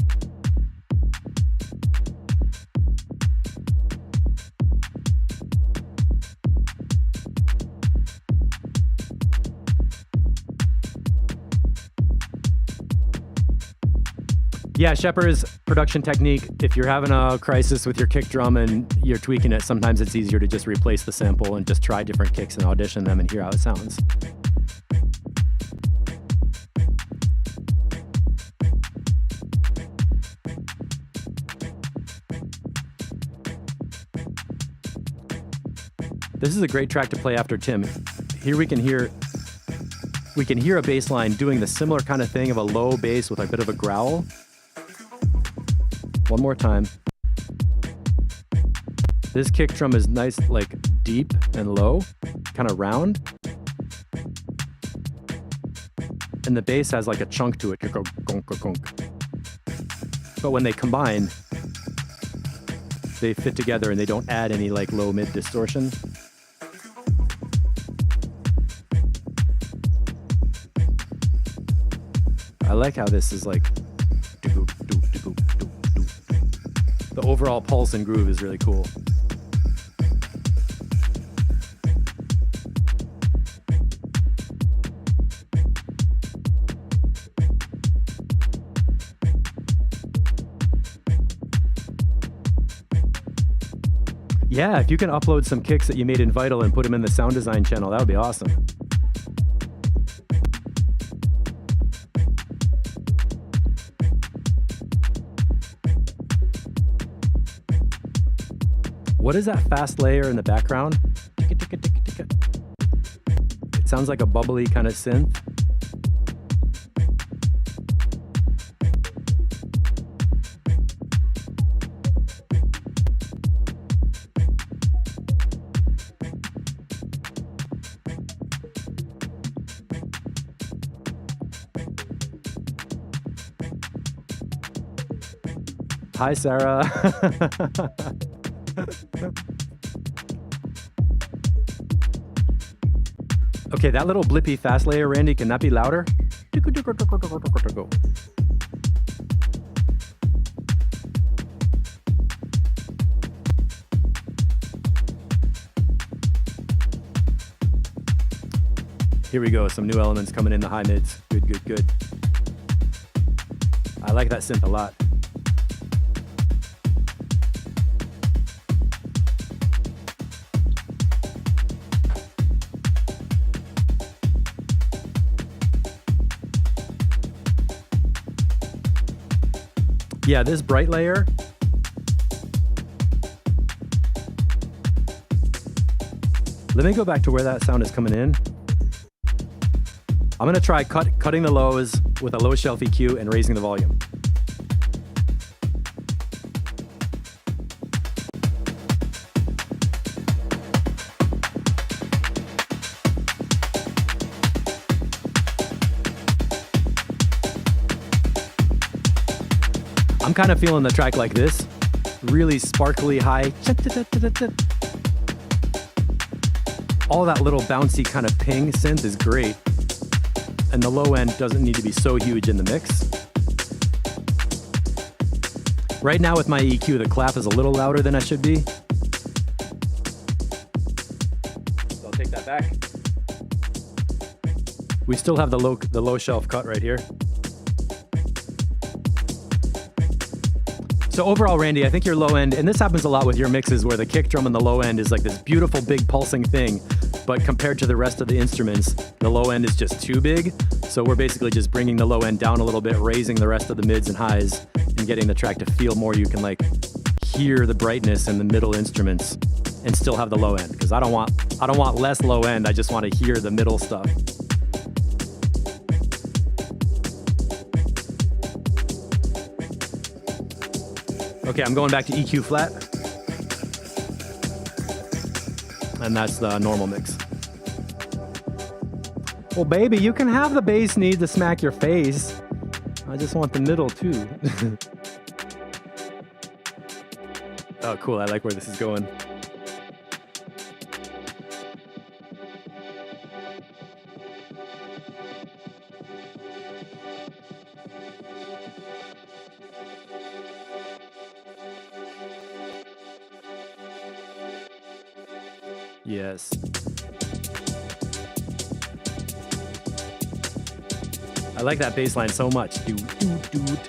Yeah, Shepard's production technique, if you're having a crisis with your kick drum and you're tweaking it, sometimes it's easier to just replace the sample and just try different kicks and audition them and hear how it sounds. This is a great track to play after Tim. Here we can hear a bass line doing the similar kind of thing of a low bass with a bit of a growl. One more time. This kick drum is nice, like deep and low, kind of round. And the bass has like a chunk to it. But when they combine, they fit together and they don't add any like low mid distortion. I like how this is like, the overall pulse and groove is really cool. Yeah, if you can upload some kicks that you made in Vital and put them in the sound design channel, that would be awesome. What is that fast layer in the background? It sounds like a bubbly kind of synth. Hi, Sarah. Okay, that little blippy fast layer, Randy, can that be louder? Here we go, some new elements coming in the high mids. Good, good, good. I like that synth a lot. Yeah, this bright layer. Let me go back to where that sound is coming in. I'm gonna try cutting the lows with a low shelf EQ and raising the volume. I'm kind of feeling the track like this, really sparkly high. All that little bouncy kind of ping synth is great. And the low end doesn't need to be so huge in the mix. Right now with my EQ, the clap is a little louder than it should be. So I'll take that back. We still have the low shelf cut right here. So overall, Randy, I think your low end, and this happens a lot with your mixes where the kick drum on the low end is like this beautiful big pulsing thing, but compared to the rest of the instruments, the low end is just too big. So we're basically just bringing the low end down a little bit, raising the rest of the mids and highs, and getting the track to feel more. You can like hear the brightness in the middle instruments and still have the low end, because I don't want less low end. I just want to hear the middle stuff. Okay, I'm going back to EQ flat. And that's the normal mix. Well, baby, you can have the bass need to smack your face. I just want the middle too. Oh, cool. I like where this is going. Yes. I like that bass line so much. Doot, doot, doot.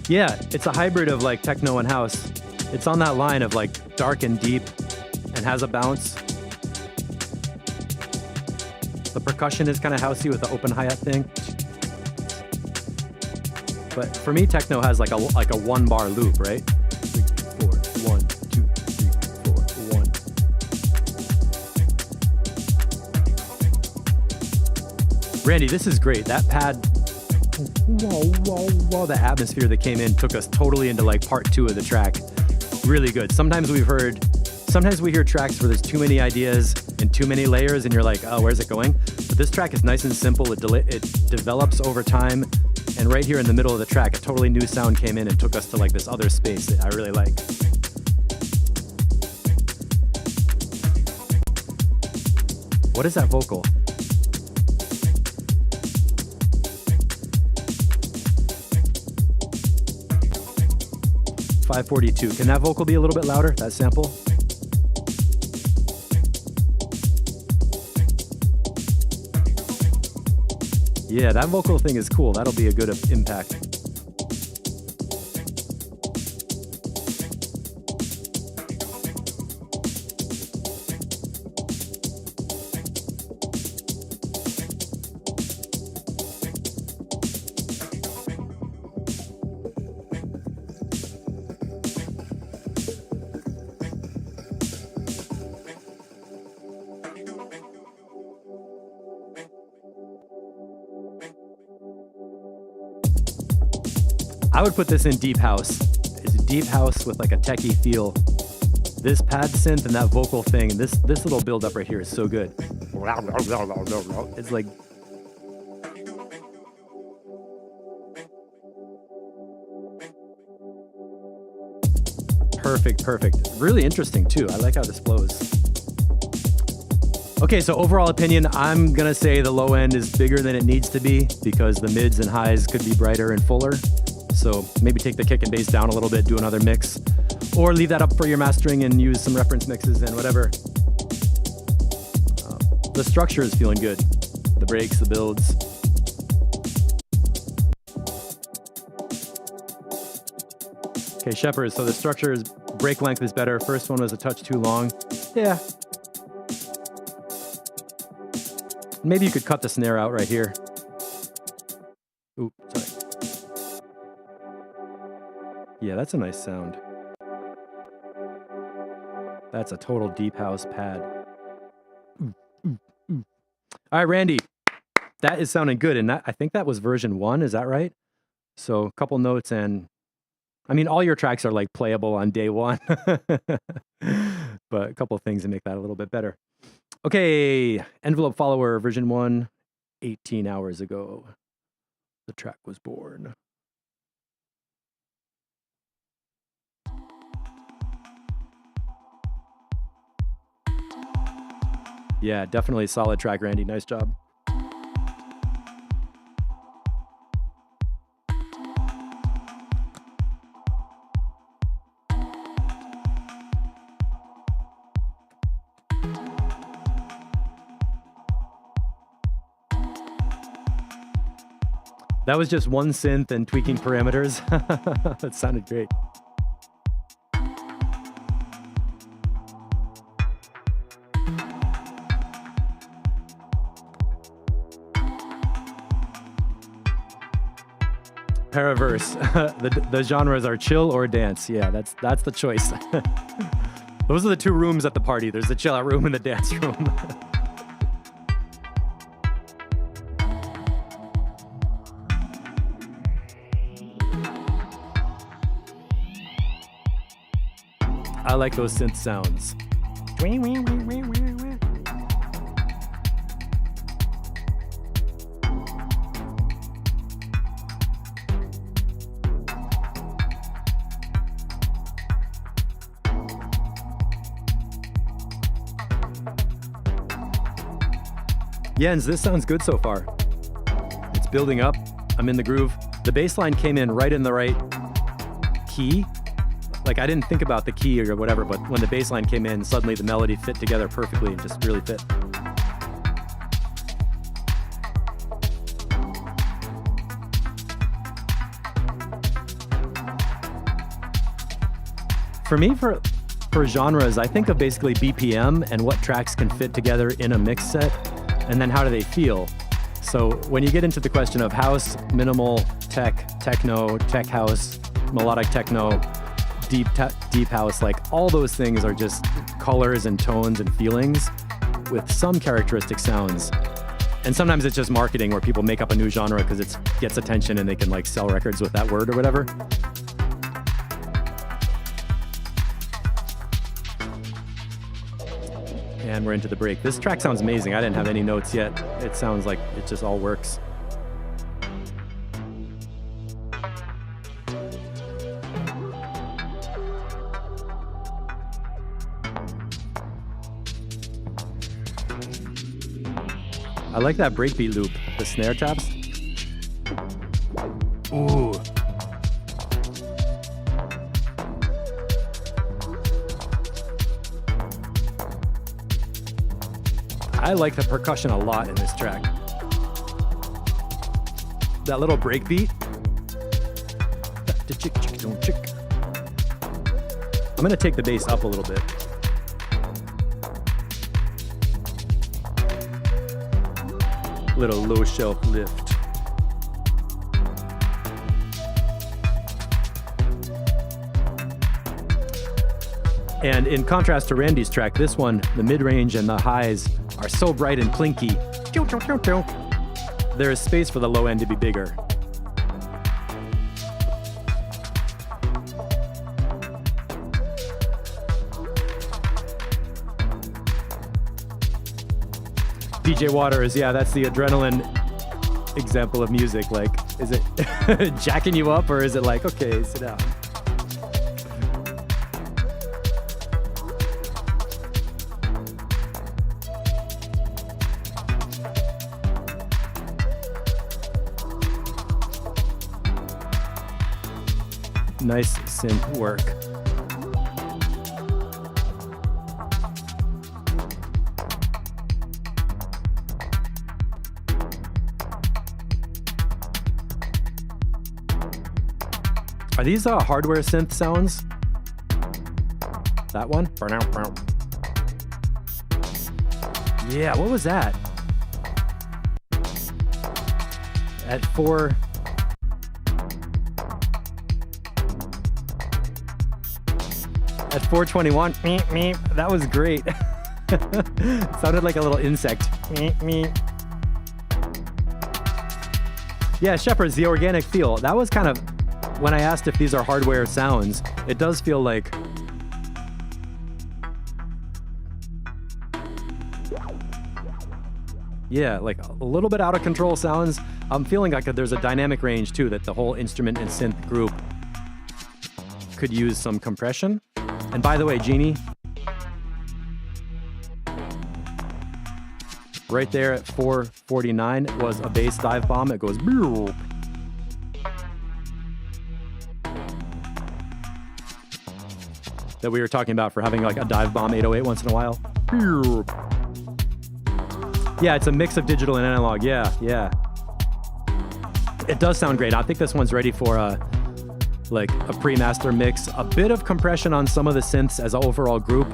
Yeah, it's a hybrid of like techno and house. It's on that line of like dark and deep and has a bounce. The percussion is kind of housey with the open hi-hat thing. But for me, techno has like a 1 bar loop, right? 3, 4, 1, 2, 3, 4, 1. Randy, this is great. That pad, whoa, the atmosphere that came in took us totally into like part 2 of the track. Really good. Sometimes we hear tracks where there's too many ideas and too many layers and you're like, oh, where's it going? But this track is nice and simple. It develops over time. And right here in the middle of the track, a totally new sound came in and took us to like this other space that I really like. What is that vocal? .542. Can that vocal be a little bit louder, that sample? Yeah, that vocal thing is cool. That'll be a good impact. I would put this in deep house. It's a deep house with like a techie feel. This pad synth and that vocal thing, this little build up right here is so good. It's like perfect. Really interesting too. I like how this flows. Okay, so overall opinion, I'm gonna say the low end is bigger than it needs to be because the mids and highs could be brighter and fuller. So maybe take the kick and bass down a little bit, do another mix, or leave that up for your mastering and use some reference mixes and whatever. The structure is feeling good. The breaks, the builds. Okay, Shepard, so the structure is, break length is better. First one was a touch too long. Yeah. Maybe you could cut the snare out right here. Ooh, sorry. Yeah, that's a nice sound. That's a total deep house pad. All right, Randy, that is sounding good. And I think that was version 1, is that right? So a couple notes and, I mean, all your tracks are like playable on day 1, but a couple of things to make that a little bit better. Okay, Envelope Follower, version 1, 18 hours ago. The track was born. Yeah, definitely solid track, Randy. Nice job. That was just one synth and tweaking parameters. That sounded great. Paraverse. The genres are chill or dance. Yeah, that's the choice. Those are the two rooms at the party. There's the chill out room and the dance room. I like those synth sounds. Jens, this sounds good so far. It's building up. I'm in the groove. The bass line came in right in the right key. Like, I didn't think about the key or whatever, but when the bass line came in, suddenly the melody fit together perfectly and just really fit. For me, for genres, I think of basically BPM and what tracks can fit together in a mix set, and then how do they feel. So when you get into the question of house, minimal, tech, techno, tech house, melodic techno, deep house, like all those things are just colors and tones and feelings with some characteristic sounds. And sometimes it's just marketing where people make up a new genre because it gets attention and they can like sell records with that word or whatever. And we're into the break. This track sounds amazing. I didn't have any notes yet. It sounds like it just all works. I like that breakbeat loop, the snare taps. Ooh. I like the percussion a lot in this track. That little breakbeat. I'm gonna take the bass up a little bit. Little low shelf lift. And in contrast to Randy's track, this one, the mid-range and the highs are so bright and plinky. There is space for the low end to be bigger. DJ Waters, yeah, that's the adrenaline example of music. Like, is it jacking you up or is it like, okay, sit down? Nice synth work. Are these hardware synth sounds? That one? Yeah, what was that? At 421, that was great. Sounded like a little insect. Yeah, Shepherds, the organic feel. That was kind of, when I asked if these are hardware sounds, it does feel like like a little bit out of control sounds. I'm feeling like there's a dynamic range too, that the whole instrument and synth group could use some compression. And by the way, Genie, right there at 449 was a bass dive bomb. It goes boop. That we were talking about for having like a dive bomb 808 once in a while. Yeah, it's a mix of digital and analog. Yeah. It does sound great. I think this one's ready for like a pre-master mix. A bit of compression on some of the synths as an overall group.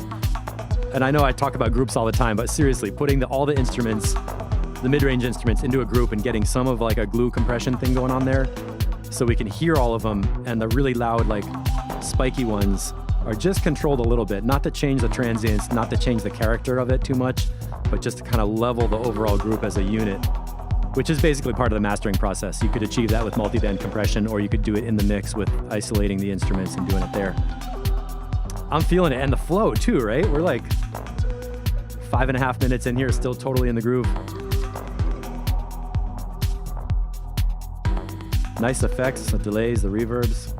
And I know I talk about groups all the time, but seriously, putting all the instruments, the mid-range instruments into a group and getting some of like a glue compression thing going on there so we can hear all of them, and the really loud, like spiky ones are just controlled a little bit, not to change the transients, not to change the character of it too much, but just to kind of level the overall group as a unit, which is basically part of the mastering process. You could achieve that with multi-band compression, or you could do it in the mix with isolating the instruments and doing it there. I'm feeling it, and the flow too, right? We're like 5.5 minutes in here, still totally in the groove. Nice effects, the delays, the reverbs.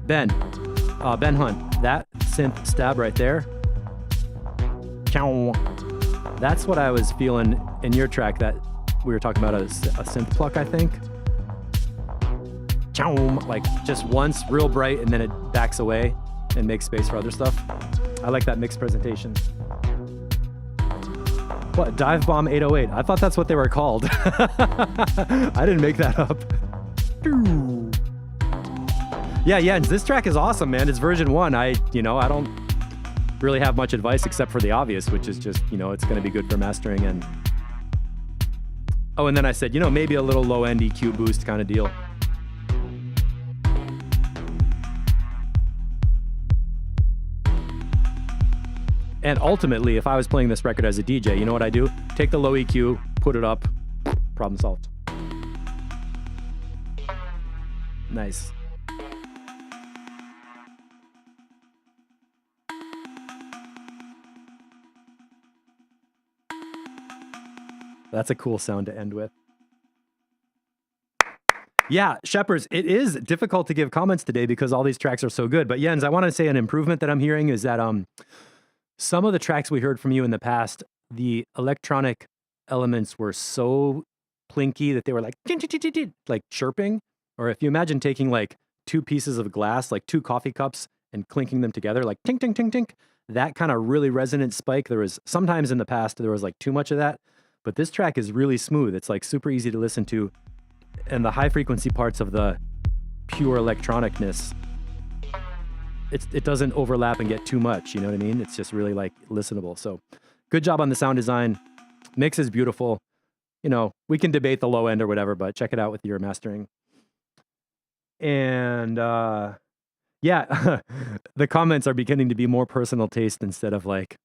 Ben Hunt, that synth stab right there. That's what I was feeling in your track that we were talking about, a synth pluck, I think. Like just once, real bright, and then it backs away and makes space for other stuff. I like that mixed presentation. What, Dive Bomb 808? I thought that's what they were called. I didn't make that up. Yeah, Jens, this track is awesome, man. It's version 1. I don't really have much advice except for the obvious, which is just, it's going to be good for mastering. And oh, and then I said, maybe a little low-end EQ boost kind of deal. And ultimately, if I was playing this record as a DJ, you know what I do? Take the low EQ, put it up, problem solved. Nice. That's a cool sound to end with. Yeah, Shepherds, it is difficult to give comments today because all these tracks are so good. But Jens, I want to say an improvement that I'm hearing is that some of the tracks we heard from you in the past, the electronic elements were so plinky that they were like chirping. Or if you imagine taking like two pieces of glass, like two coffee cups, and clinking them together, like tink, tink, tink, tink, that kind of really resonant spike. There was sometimes in the past, there was like too much of that. But this track is really smooth. It's like super easy to listen to. And the high frequency parts of the pure electronicness, it doesn't overlap and get too much, you know what I mean? It's just really like listenable. So good job on the sound design. Mix is beautiful. We can debate the low end or whatever, but check it out with your mastering. And yeah, the comments are beginning to be more personal taste instead of like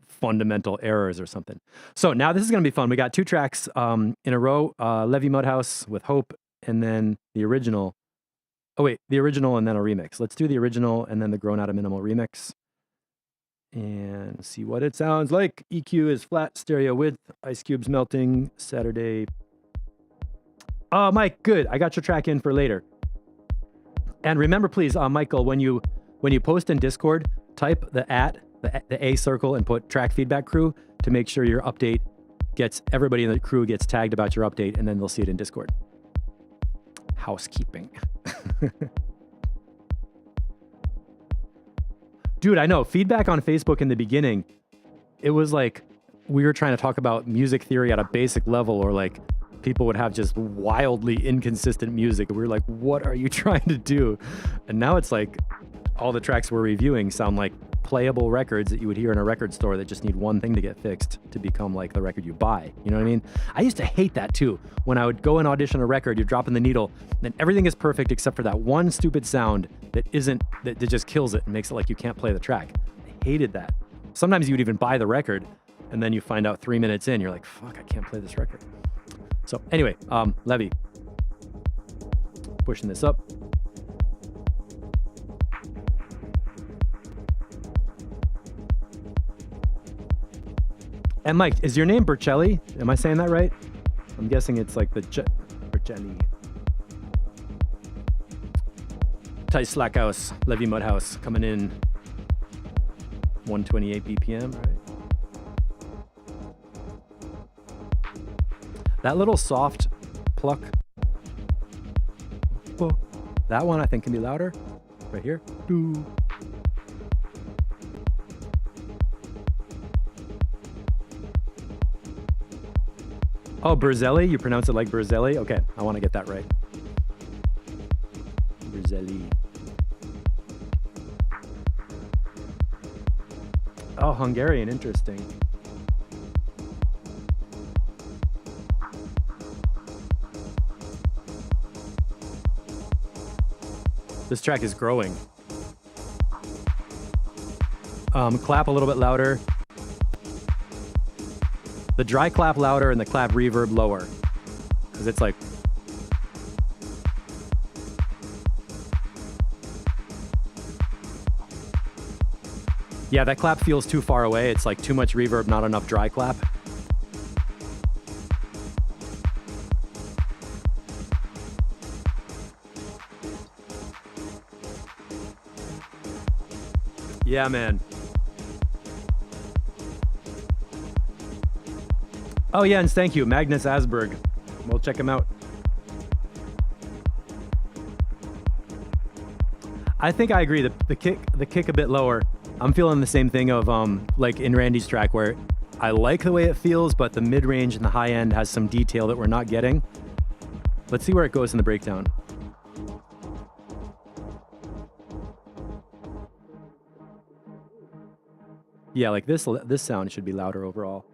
fundamental errors or something. So now this is going to be fun. We got 2 tracks in a row, Levy Mudhouse with Hope, and then the original. Oh wait, the original and then a remix. Let's do the original and then the Grown Outta Minimal remix and see what it sounds like. EQ is flat, stereo width, Ice Cube's melting, Saturday. Oh, Mike, good. I got your track in for later. And remember, please, Michael, when you post in Discord, type the A circle and put track feedback crew to make sure your update everybody in the crew gets tagged about your update, and then they'll see it in Discord. Housekeeping. Dude, I know. Feedback on Facebook in the beginning, it was like we were trying to talk about music theory at a basic level, or like people would have just wildly inconsistent music. We were like, what are you trying to do? And now it's like all the tracks we're reviewing sound like playable records that you would hear in a record store that just need one thing to get fixed to become like the record you buy. You know what I mean? I used to hate that too. When I would go and audition a record, you're dropping the needle, and everything is perfect except for that one stupid sound that just kills it and makes it like you can't play the track. I hated that. Sometimes you would even buy the record, and then you find out 3 minutes in, you're like, fuck, I can't play this record. So anyway, Levy, pushing this up. And Mike, is your name Bercelli? Am I saying that right? I'm guessing it's like the Bercelli. Tight Slack House, Levy Mudhouse coming in 128 BPM, right? That little soft pluck, that one I think can be louder. Right here. Oh, Berzelli? You pronounce it like Berzelli? Okay, I want to get that right. Berzelli. Oh, Hungarian, interesting. This track is growing. Clap a little bit louder. The dry clap louder and the clap reverb lower. Because it's like... Yeah, that clap feels too far away. It's like too much reverb, not enough dry clap. Yeah, man. Oh, yeah, and thank you, Magnus Asberg. We'll check him out. I think I agree. The kick a bit lower. I'm feeling the same thing of like in Randy's track where I like the way it feels, but the mid-range and the high end has some detail that we're not getting. Let's see where it goes in the breakdown. Yeah, like this sound should be louder overall.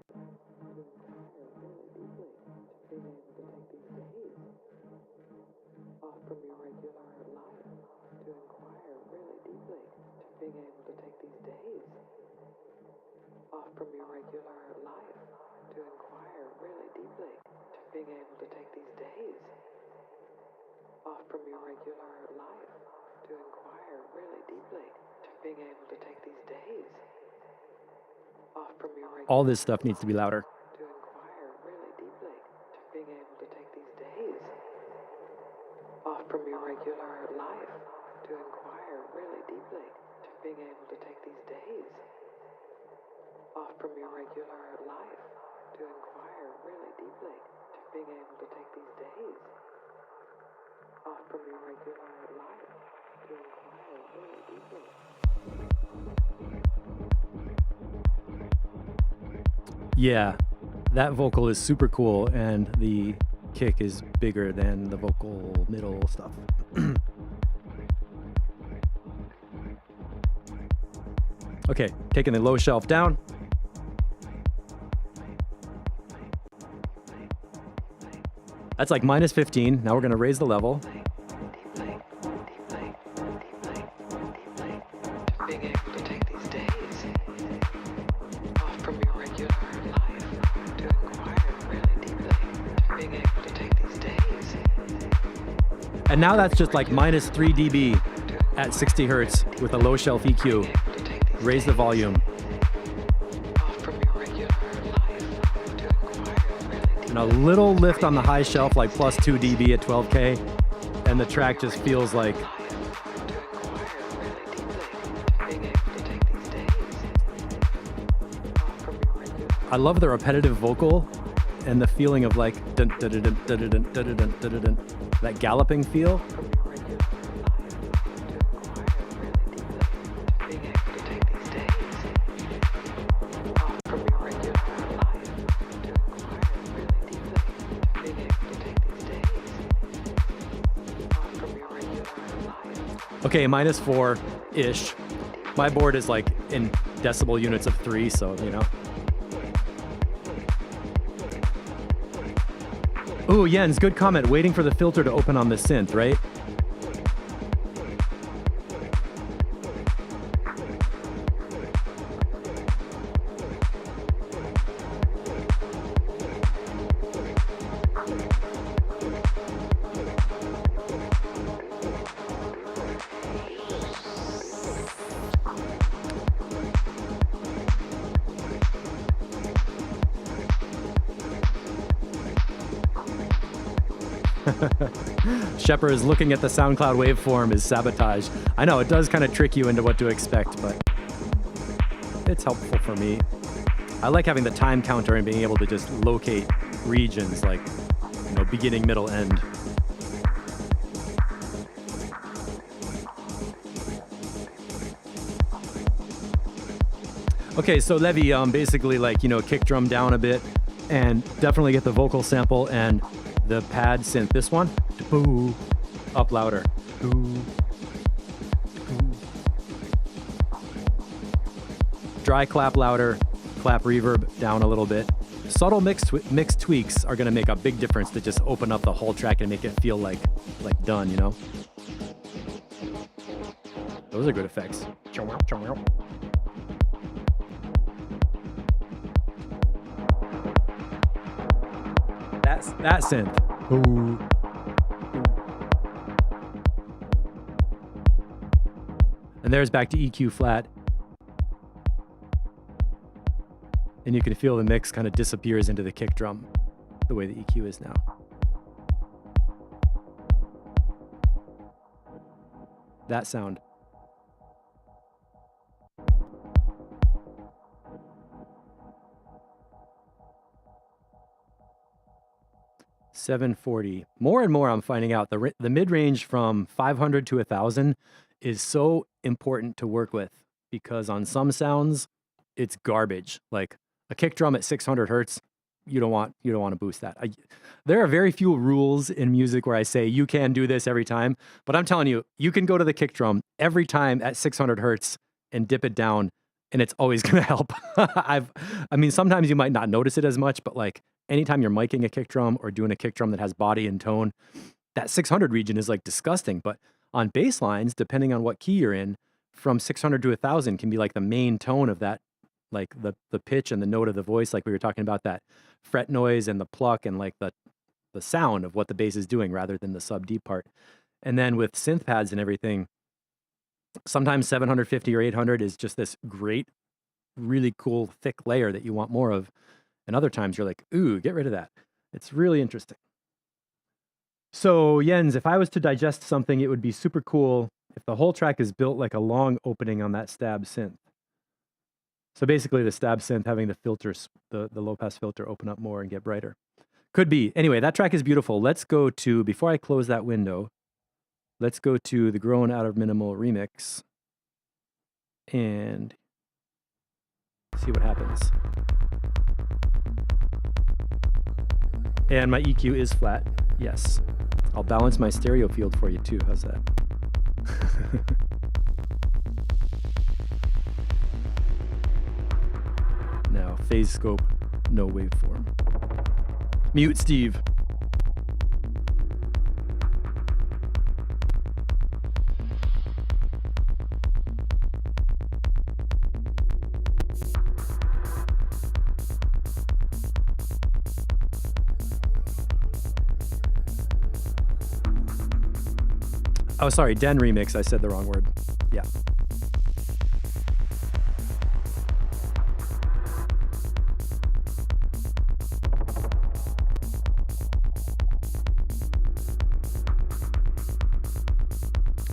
All this stuff needs to be louder. Yeah, that vocal is super cool, and the kick is bigger than the vocal middle stuff. Okay, taking the low shelf down. That's like minus 15. Now we're going to raise the level. And now that's just like minus 3 dB at 60 hertz with a low shelf EQ. Raise the volume. And a little lift on the high shelf, like plus 2 dB at 12K. And the track just feels like... I love the repetitive vocal and the feeling of like dun, dun, dun, dun, dun, dun, dun, dun, dun, dun, that galloping feel. Okay, minus 4-ish. My board is like in decibel units of 3, so you know. Ooh, Jens, good comment. Waiting for the filter to open on the synth, right? Shepard is looking at the SoundCloud waveform is sabotage. I know, it does kind of trick you into what to expect, but it's helpful for me. I like having the time counter and being able to just locate regions like, you know, beginning, middle, end. Okay, so Levi, basically like, you know, kick drum down a bit and definitely get the vocal sample and the pad synth, this one, boo, up louder. Boo, boo. dry clap louder, clap reverb down a little bit. Subtle mix tweaks are gonna make a big difference to just open up the whole track and make it feel like done, you know? Those are good effects. That synth. Ooh. And there's back to EQ flat. And you can feel the mix kind of disappears into the kick drum, the way the EQ is now. That sound. $740. More and more I'm finding out the mid-range from 500 to 1,000 is so important to work with, because on some sounds it's garbage. Like a kick drum at 600 hertz, you don't want to boost that. There are very few rules in music where I say you can do this every time, but I'm telling you, you can go to the kick drum every time at 600 hertz and dip it down, and it's always going to help. I mean, sometimes you might not notice it as much, but like anytime you're miking a kick drum or doing a kick drum that has body and tone, that 600 region is like disgusting. But on bass lines, depending on what key you're in, from 600 to 1,000 can be like the main tone of that, like the pitch and the note of the voice, like we were talking about, that fret noise and the pluck and like the sound of what the bass is doing rather than the sub D part. And then with synth pads and everything, sometimes 750 or 800 is just this great, really cool, thick layer that you want more of. And other times you're like, ooh, get rid of that. It's really interesting. So Jens, if I was to digest something, it would be super cool if the whole track is built like a long opening on that stab synth. So basically the stab synth having the filters, the low pass filter open up more and get brighter. Could be. Anyway, that track is beautiful. Let's go to, before I close that window, let's go to the Grown Out of Minimal remix and see what happens. And my EQ is flat. Yes. I'll balance my stereo field for you too. How's that? Now, phase scope, no waveform. Mute Steve. Oh, sorry, Den remix. I said the wrong word. Yeah.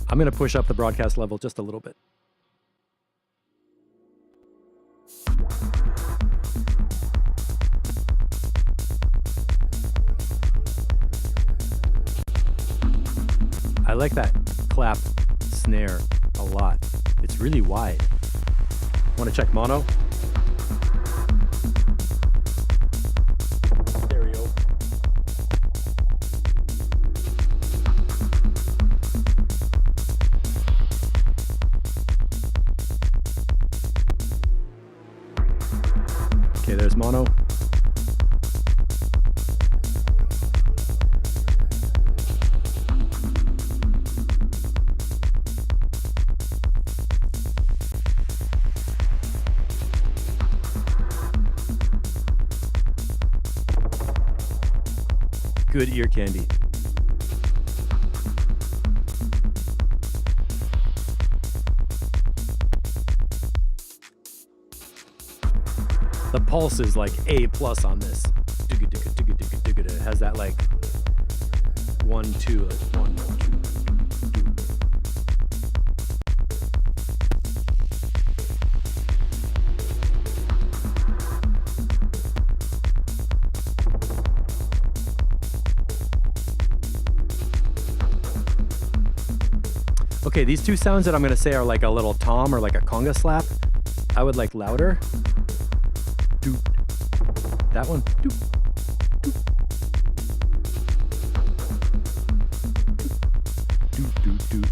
I'm going to push up the broadcast level just a little bit. I like that clap snare a lot. It's really wide. Want to check mono? Stereo. Okay, there's mono. Good ear candy. The pulse is like A+ on this. It has that like 1, 2, like 1, 2, 2. Okay, these two sounds that I'm gonna say are like a little tom or like a conga slap. I would like louder. Doop. That one. Doop. Doop. Doop, doop, doop.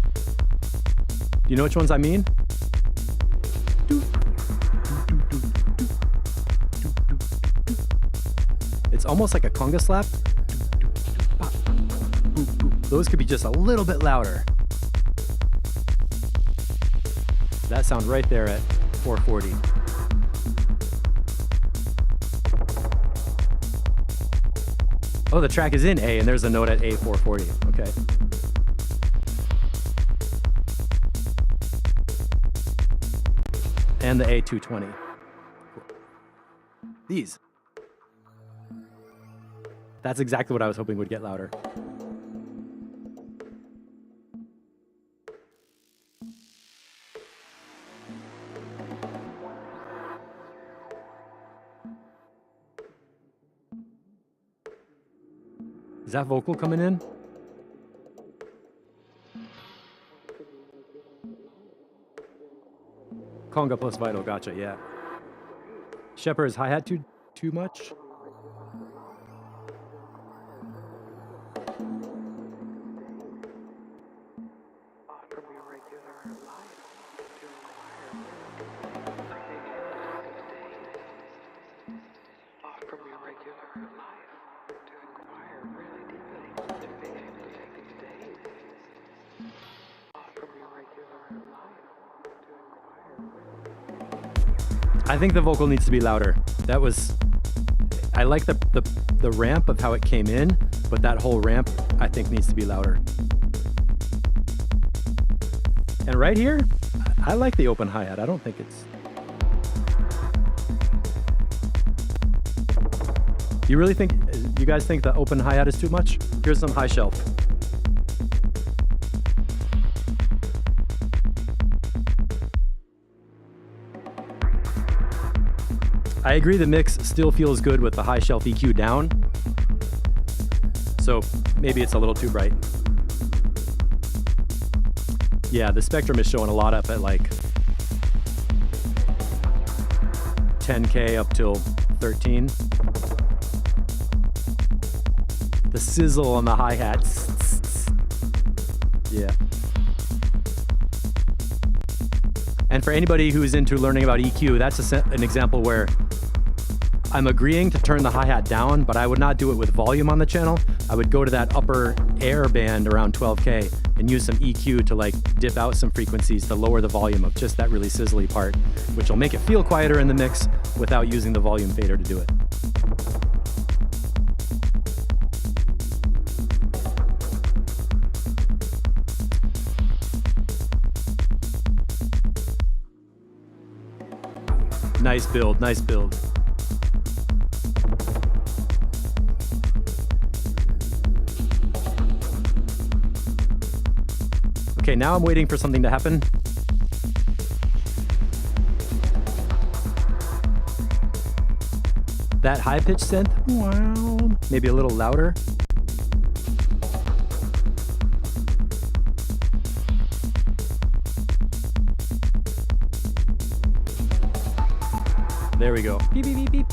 Do you know which ones I mean? Doop. Doop, doop. almost like a conga slap. Those could be just a little bit louder. That sound right there at 440. Oh, the track is in A, and there's a note at A440. Okay. And the A220. Cool. These. That's exactly what I was hoping would get louder. Is that vocal coming in? Conga plus Vital, gotcha, yeah. Shepard's hi-hat too much? I think the vocal needs to be louder. That was, I like the ramp of how it came in, but that whole ramp I think needs to be louder. And right here, I like the open hi-hat. I don't think it's... You really think, you guys think the open hi-hat is too much? Here's some high shelf. I agree the mix still feels good with the high shelf EQ down. So maybe it's a little too bright. Yeah, the spectrum is showing a lot up at like 10K up till 13. The sizzle on the hi-hats. Yeah. And for anybody who's into learning about EQ, that's an example where I'm agreeing to turn the hi-hat down, but I would not do it with volume on the channel. I would go to that upper air band around 12K and use some EQ to like dip out some frequencies to lower the volume of just that really sizzly part, which will make it feel quieter in the mix without using the volume fader to do it. Nice build, nice build. Okay, now I'm waiting for something to happen. That high-pitched synth, wow, maybe a little louder. There we go. Beep, beep, beep, beep.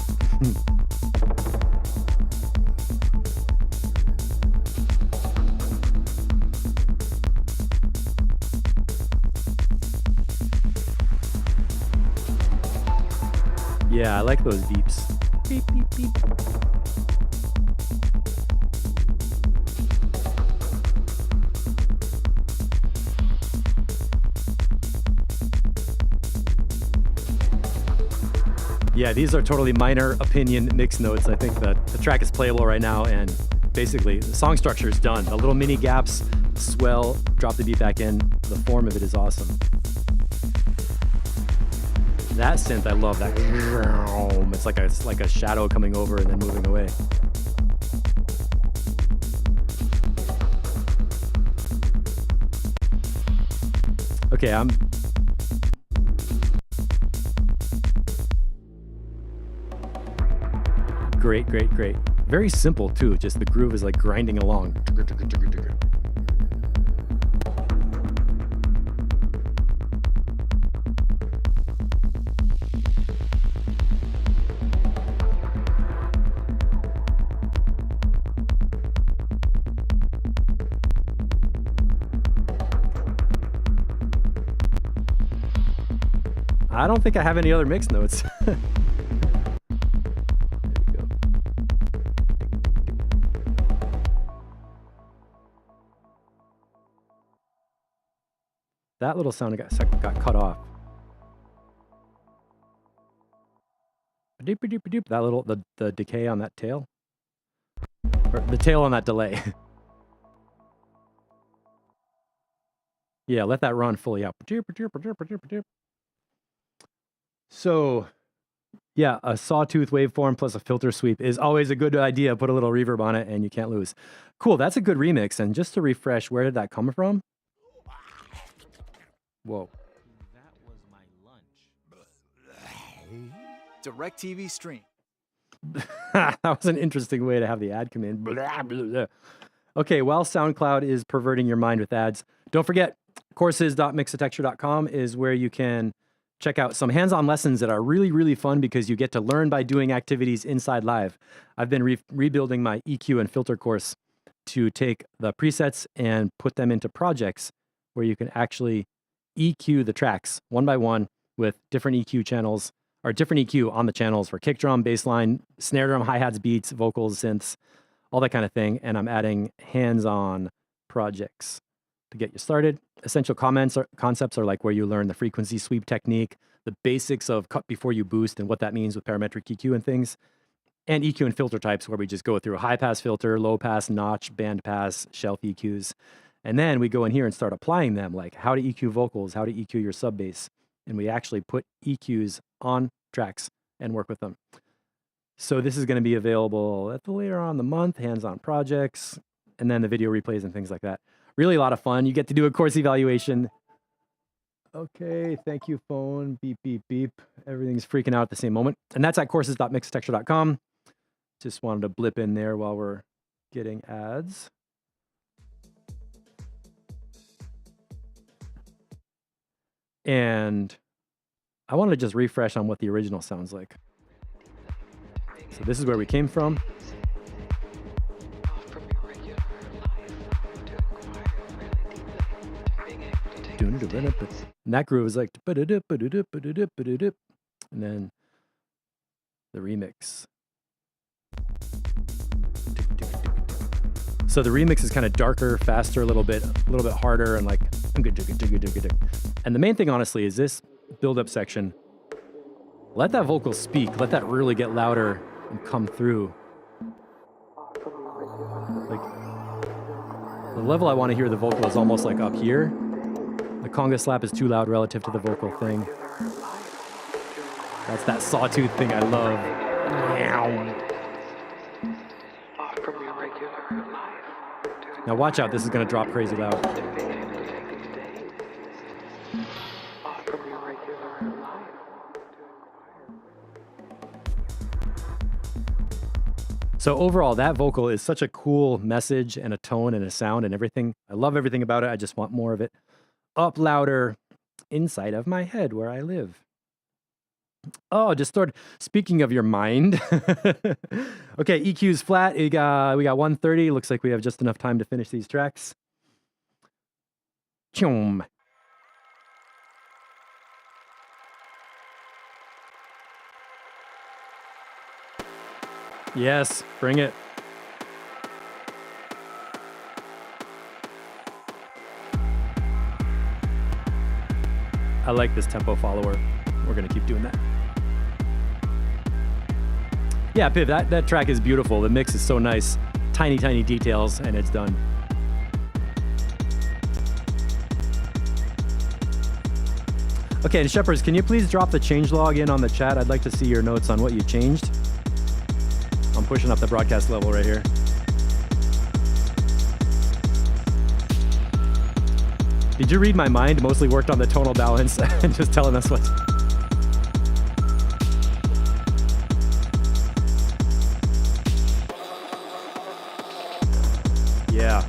Yeah, I like those beeps. Beep, beep, beep. Yeah, these are totally minor opinion mix notes. I think that the track is playable right now, and basically the song structure is done. The little mini gaps, swell, drop the beat back in. The form of it is awesome. That synth, I love that. It's like a shadow coming over and then moving away. Okay, Great, great, great. Very simple too, just the groove is like grinding along. I don't think I have any other mix notes. There we go. that little sound got cut off. That little, the decay on that tail. Or the tail on that delay. Yeah, let that run fully out. So, yeah, a sawtooth waveform plus a filter sweep is always a good idea. Put a little reverb on it and you can't lose. Cool, that's a good remix. And just to refresh, where did that come from? Whoa. That was my lunch. DirecTV Stream. That was an interesting way to have the ad come in. Blah, blah, blah. Okay, while SoundCloud is perverting your mind with ads, don't forget, courses.mixatexture.com is where you can check out some hands-on lessons that are really, really fun because you get to learn by doing activities inside Live. I've been rebuilding my EQ and filter course to take the presets and put them into projects where you can actually EQ the tracks one by one with different EQ channels or different EQ on the channels for kick drum, bass line, snare drum, hi-hats, beats, vocals, synths, all that kind of thing. And I'm adding hands-on projects to get you started. Essential concepts are like where you learn the frequency sweep technique, the basics of cut before you boost and what that means with parametric EQ and things, and EQ and filter types where we just go through a high pass filter, low pass, notch, band pass, shelf EQs. And then we go in here and start applying them, like how to EQ vocals, how to EQ your sub bass. And we actually put EQs on tracks and work with them. So this is going to be available at the later on in the month, hands-on projects, and then the video replays and things like that. Really a lot of fun. You get to do a course evaluation. Okay, thank you, phone. Beep, beep, beep. Everything's freaking out at the same moment. And that's at courses.mixatexture.com. Just wanted to blip in there while we're getting ads. And I want to just refresh on what the original sounds like. So this is where we came from. And that groove is like, and then the remix. So the remix is kind of darker, faster, a little bit harder, and like, and the main thing, honestly, is this build-up section. Let that vocal speak. Let that really get louder and come through. Like, the level I want to hear the vocal is almost like up here. The conga slap is too loud relative to the vocal thing. That's that sawtooth thing I love. Now watch out, this is going to drop crazy loud. So overall, that vocal is such a cool message and a tone and a sound and everything. I love everything about it. I just want more of it up louder inside of my head where I live. Oh, just started. Speaking of your mind. Okay, EQ's flat. We got 130. Looks like we have just enough time to finish these tracks. Choom. Yes, bring it. I like this tempo follower. We're gonna keep doing that. Yeah, Piv, that track is beautiful. The mix is so nice. Tiny, tiny details, and it's done. Okay, and Shepherds, can you please drop the changelog in on the chat? I'd like to see your notes on what you changed. I'm pushing up the broadcast level right here. Did you read my mind? Mostly worked on the tonal balance and just telling us what. Yeah.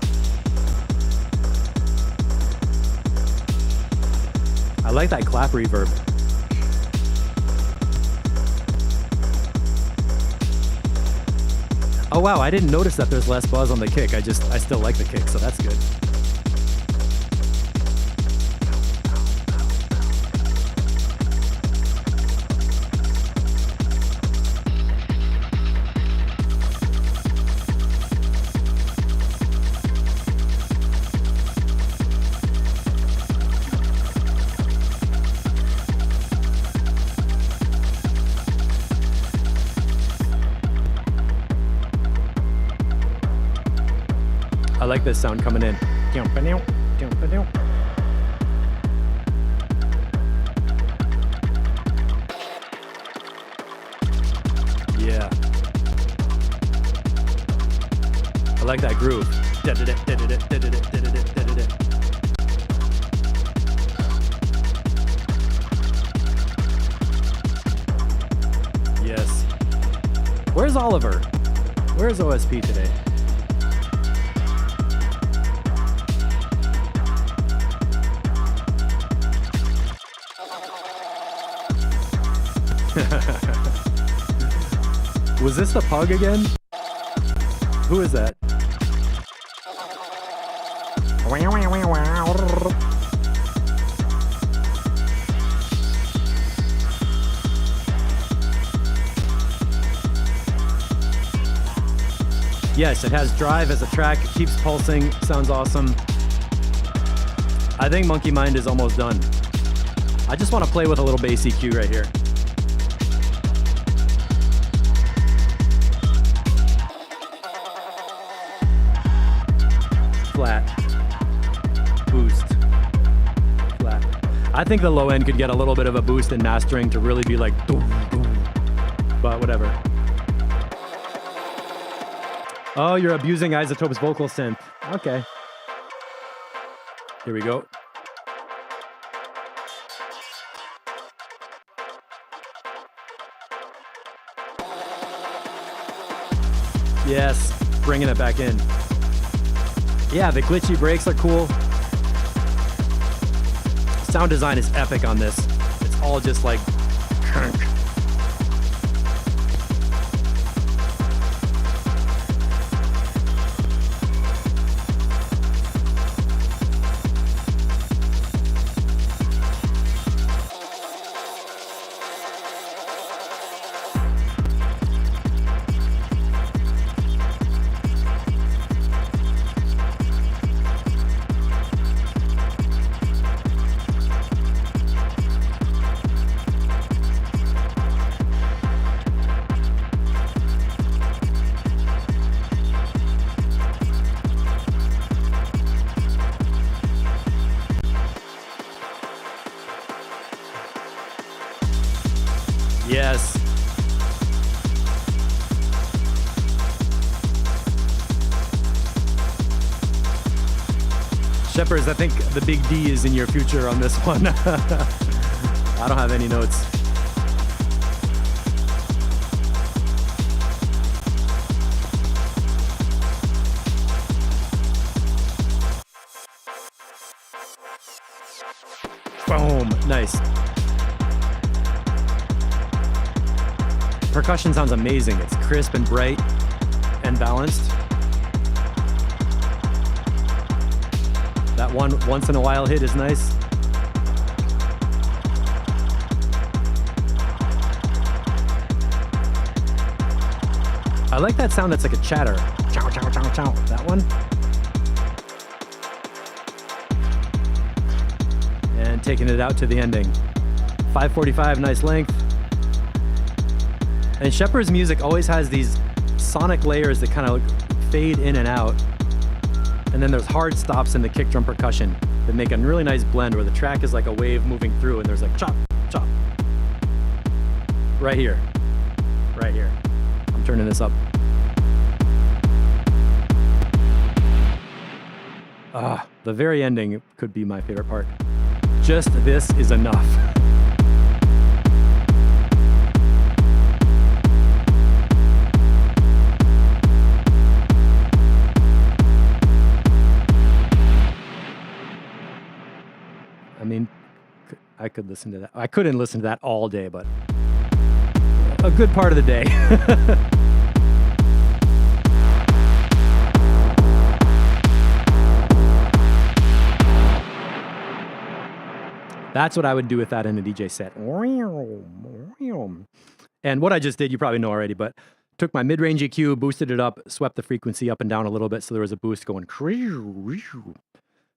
I like that clap reverb. Oh wow, I didn't notice that there's less buzz on the kick. I still like the kick, so that's good. like this sound coming in. Yeah. I like that groove. Yes. Where's Oliver? Where's OSP today? Was this the pug again? Who is that? Yes, it has drive as a track, it keeps pulsing, sounds awesome. I think Monkey Mind is almost done. I just want to play with a little bass EQ right here. Flat. Boost. Flat. I think the low end could get a little bit of a boost in mastering to really be like boom, boom. But whatever. Oh, you're abusing Isotope's vocal synth. Okay. Here we go. Yes, bringing it back in. Yeah, the glitchy breaks are cool. Sound design is epic on this. It's all just like kunk. Yes. Shepherds, I think the big D is in your future on this one. I don't have any notes. Boom. Nice. Percussion sounds amazing. It's crisp and bright and balanced. That one once in a while hit is nice. I like that sound that's like a chatter. Chow, chow, chow, chow. That one. And taking it out to the ending. 545, nice length. And Shepard's music always has these sonic layers that kind of fade in and out. And then there's hard stops in the kick drum percussion that make a really nice blend where the track is like a wave moving through and there's like chop, chop. Right here. Right here. I'm turning this up. The very ending could be my favorite part. Just this is enough. I mean, I could listen to that. I couldn't listen to that all day, but a good part of the day. That's what I would do with that in a DJ set. And what I just did, you probably know already, but took my mid-range EQ, boosted it up, swept the frequency up and down a little bit so there was a boost going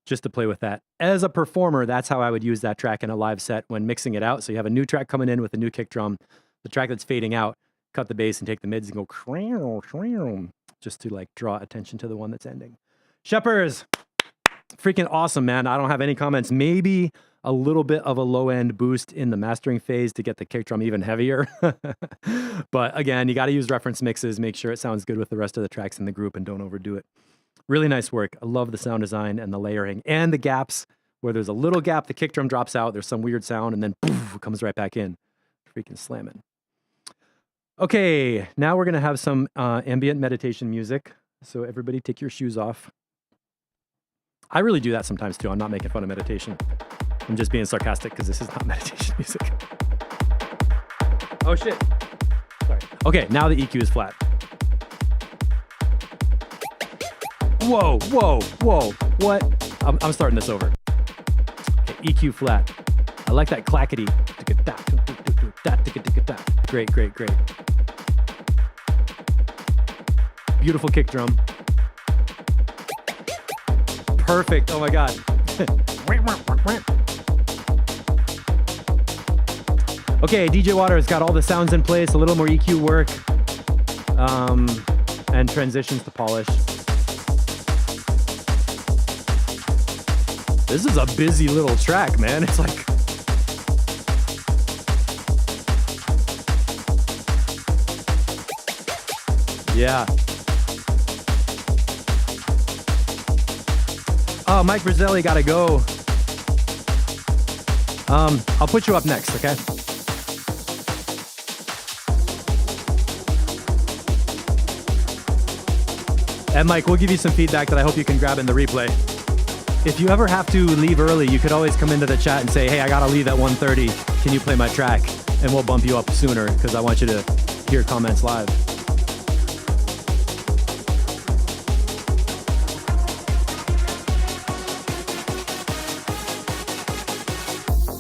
just to play with that. As a performer, that's how I would use that track in a live set when mixing it out. So you have a new track coming in with a new kick drum, the track that's fading out, cut the bass and take the mids and go just to like draw attention to the one that's ending. Sheppers, freaking awesome, man. I don't have any comments. Maybe a little bit of a low end boost in the mastering phase to get the kick drum even heavier. But again, you got to use reference mixes, make sure it sounds good with the rest of the tracks in the group and don't overdo it. Really nice work. I love the sound design and the layering and the gaps where there's a little gap, the kick drum drops out, there's some weird sound, and then poof, it comes right back in. Freaking slamming. Okay, now we're going to have some ambient meditation music. So everybody take your shoes off. I really do that sometimes too. I'm not making fun of meditation. I'm just being sarcastic because this is not meditation music. Oh shit. Sorry. Okay, now the EQ is flat. Whoa, whoa, whoa. What? I'm starting this over. Okay, EQ flat. I like that clackety. Great, great, great. Beautiful kick drum. Perfect. Oh my God. Okay, DJ Water has got all the sounds in place, a little more EQ work, and transitions to polish. This is a busy little track, man. It's like... Yeah. Oh, Mike Brazzelli gotta go. I'll put you up next, okay? And Mike, we'll give you some feedback that I hope you can grab in the replay. If you ever have to leave early, you could always come into the chat and say, hey, I gotta leave at 1:30. Can you play my track? And we'll bump you up sooner because I want you to hear comments live.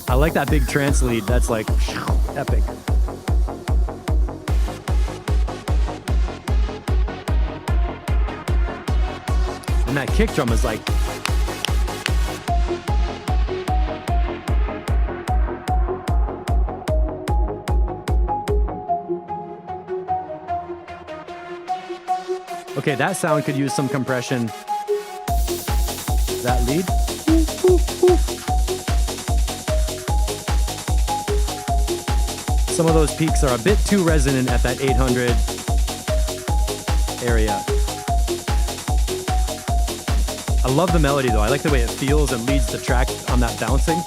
I like that big trance lead. That's like epic. And that kick drum is like... Okay, that sound could use some compression. That lead. Some of those peaks are a bit too resonant at that 800 area. I love the melody though. I like the way it feels and leads the track on that bouncing.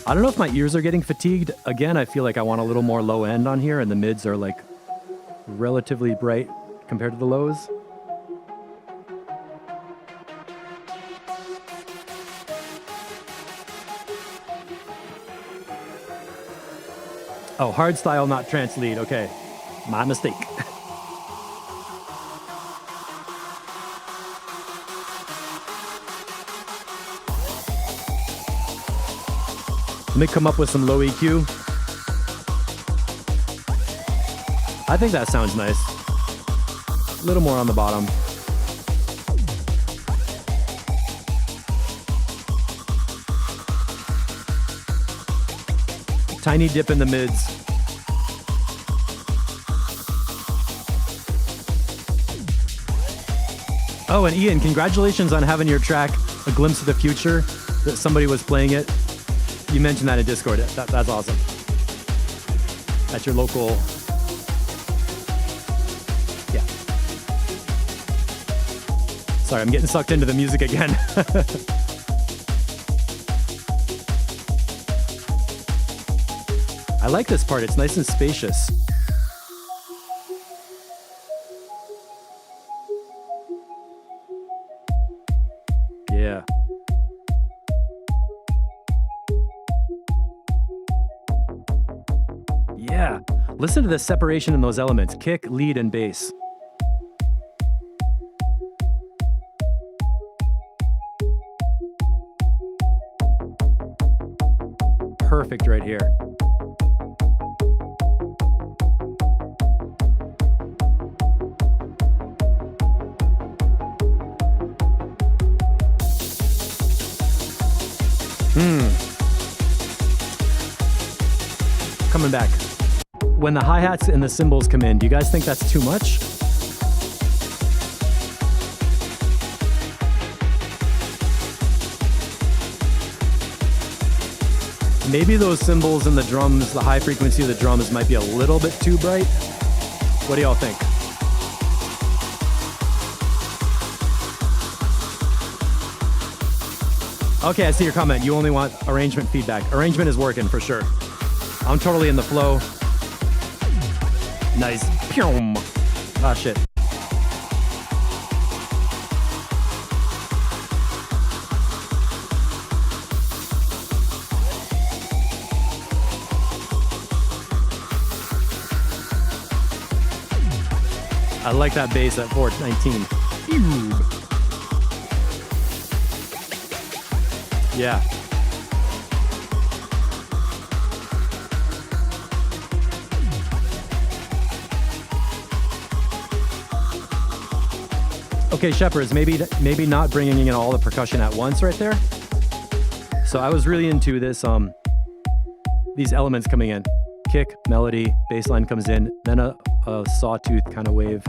I don't know if my ears are getting fatigued. Again, I feel like I want a little more low end on here and the mids are like relatively bright compared to the lows. Oh, hard style, not trance lead. Okay, my mistake. Let me come up with some low EQ. I think that sounds nice. A little more on the bottom. Tiny dip in the mids. Oh, and Ian, congratulations on having your track, A Glimpse of the Future, that somebody was playing it. You mentioned that in Discord. That's awesome. At your local... Yeah. Sorry, I'm getting sucked into the music again. I like this part. It's nice and spacious. Yeah. Yeah. Listen to the separation in those elements. Kick, lead, and bass. Perfect right here. Coming back. when the hi-hats and the cymbals come in, do you guys think that's too much? Maybe those cymbals and the drums, the high frequency of the drums might be a little bit too bright. What do y'all think? Okay, I see your comment. You only want arrangement feedback. Arrangement is working for sure. I'm totally in the flow. Nice. Ah, shit. I like that bass at 419. Yeah. Okay, Shepherds, maybe not bringing in all the percussion at once right there. So I was really into this, these elements coming in. Kick, melody, bass line comes in, then a sawtooth kind of wave.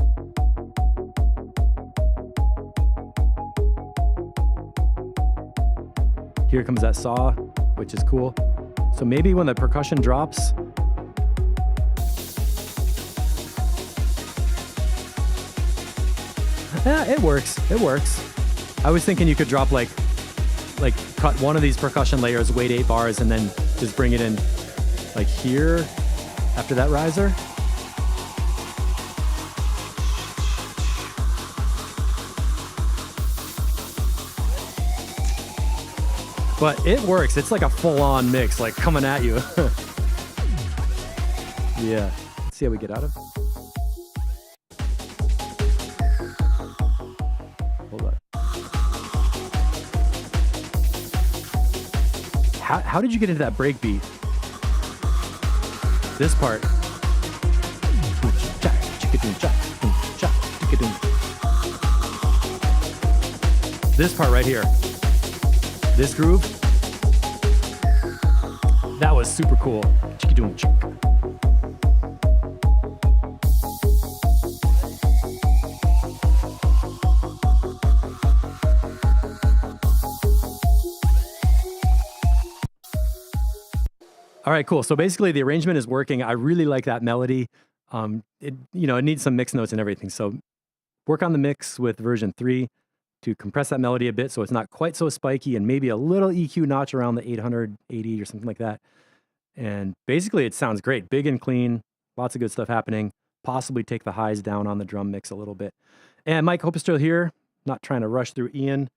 Here comes that saw, which is cool. So maybe when the percussion drops, yeah, it works. It works. I was thinking you could drop like cut one of these percussion layers, wait 8 bars, and then just bring it in like here after that riser. But it works. It's like a full-on mix, like coming at you. Yeah. Let's see how we get out of. Hold on. How did you get into that break beat? This part. This part right here. This groove, that was super cool. All right, cool. So basically the arrangement is working. I really like that melody. It needs some mix notes and everything. So work on the mix with version 3 to compress that melody a bit so it's not quite so spiky, and maybe a little EQ notch around the 880 or something like that. And basically it sounds great. Big and clean. Lots of good stuff happening. Possibly take the highs down on the drum mix a little bit. And Mike, hope you're still here. Not trying to rush through Ian,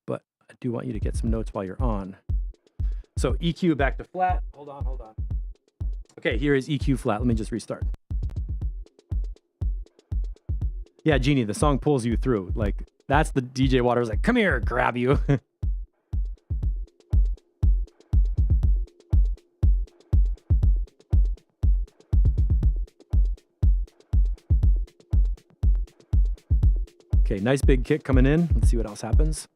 but I do want you to get some notes while you're on. So EQ back to flat. Hold on. Okay, here is EQ flat. Let me just restart. Yeah, Jeannie, the song pulls you through. Like, that's the DJ Waters like, come here, grab you. Okay, nice big kick coming in. Let's see what else happens.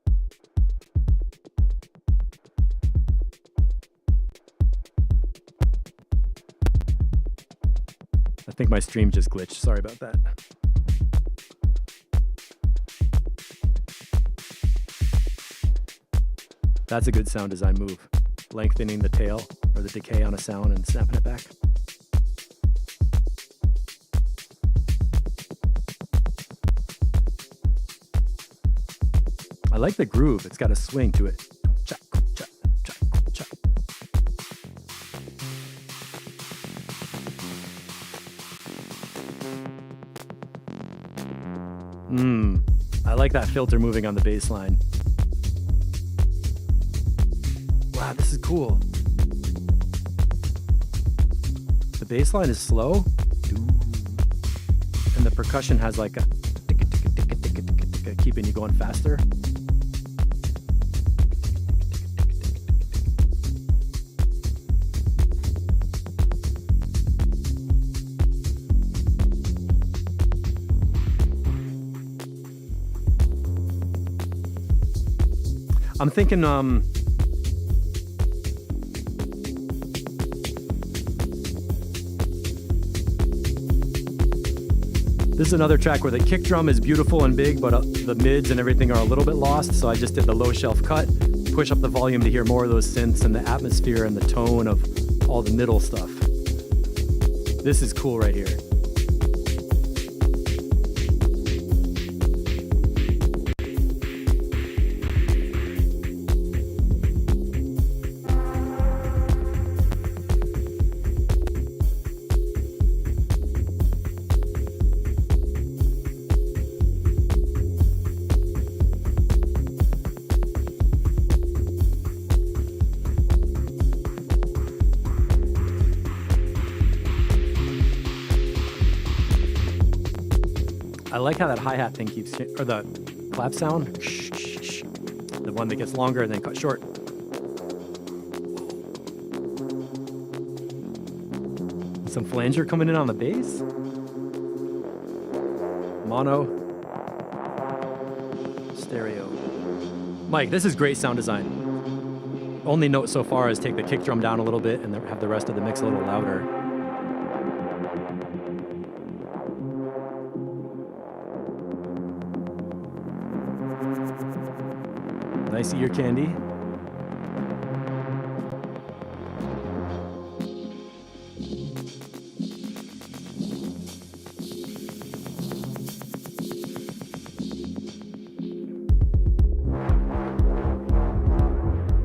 I think my stream just glitched. Sorry about that. That's a good sound design move. Lengthening the tail or the decay on a sound and snapping it back. I like the groove. It's got a swing to it. I like that filter moving on the bass line. Wow, this is cool. The bass line is slow, and the percussion has like a keeping you going faster. I'm thinking, This is another track where the kick drum is beautiful and big, but the mids and everything are a little bit lost. So I just did the low shelf cut, push up the volume to hear more of those synths and the atmosphere and the tone of all the middle stuff. This is cool right here. I like how that hi-hat thing keeps, or the clap sound, the one that gets longer and then cut short. Some flanger coming in on the bass. Mono. Stereo. Mike, this is great sound design. Only note so far is take the kick drum down a little bit and then have the rest of the mix a little louder. Nice ear candy.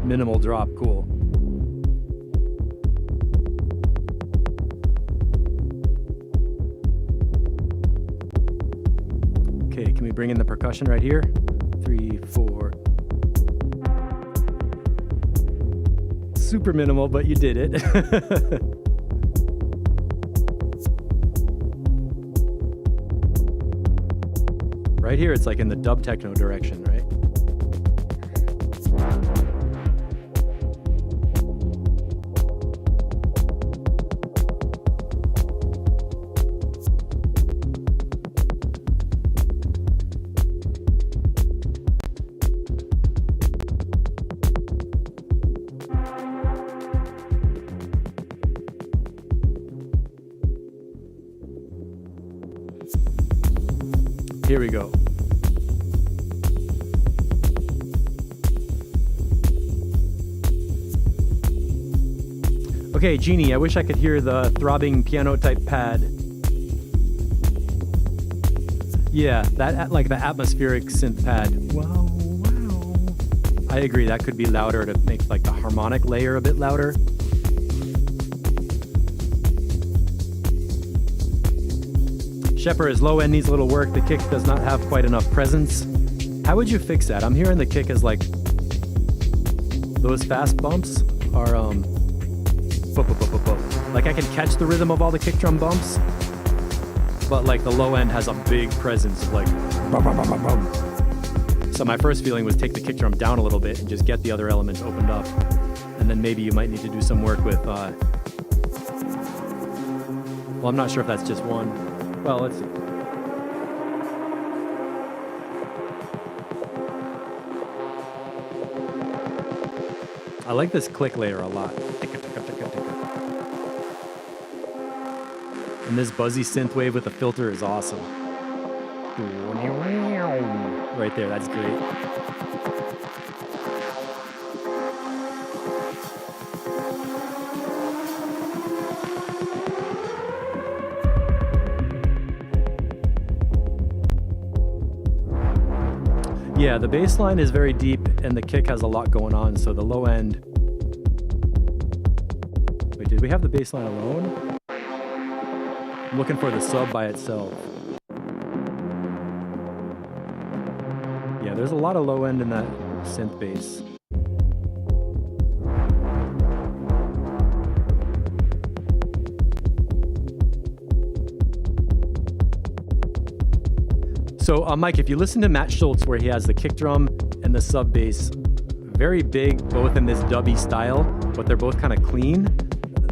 Minimal drop, cool. Okay, can we bring in the percussion right here? 3, 4. Super minimal, but you did it. Right here, it's like in the dub techno direction, right? Here we go. Okay, Genie, I wish I could hear the throbbing piano type pad. Yeah, that like the atmospheric synth pad. Wow, wow. I agree, that could be louder to make like the harmonic layer a bit louder. Shepard, his low end needs a little work. The kick does not have quite enough presence. How would you fix that? I'm hearing the kick is like, those fast bumps are, like I can catch the rhythm of all the kick drum bumps, but like the low end has a big presence of like, bum, bum, bum, bum, bum. So my first feeling was take the kick drum down a little bit and just get the other elements opened up. And then maybe you might need to do some work with, well, I'm not sure if that's just one. Well, let's see. I like this click layer a lot. And this buzzy synth wave with the filter is awesome. Right there, that's great. Yeah, the bass line is very deep and the kick has a lot going on, so the low end... Wait, did we have the bass line alone? I'm looking for the sub by itself. Yeah, there's a lot of low end in that synth bass. So, Mike, if you listen to Matt Schultz, where he has the kick drum and the sub bass, very big, both in this dubby style, but they're both kind of clean.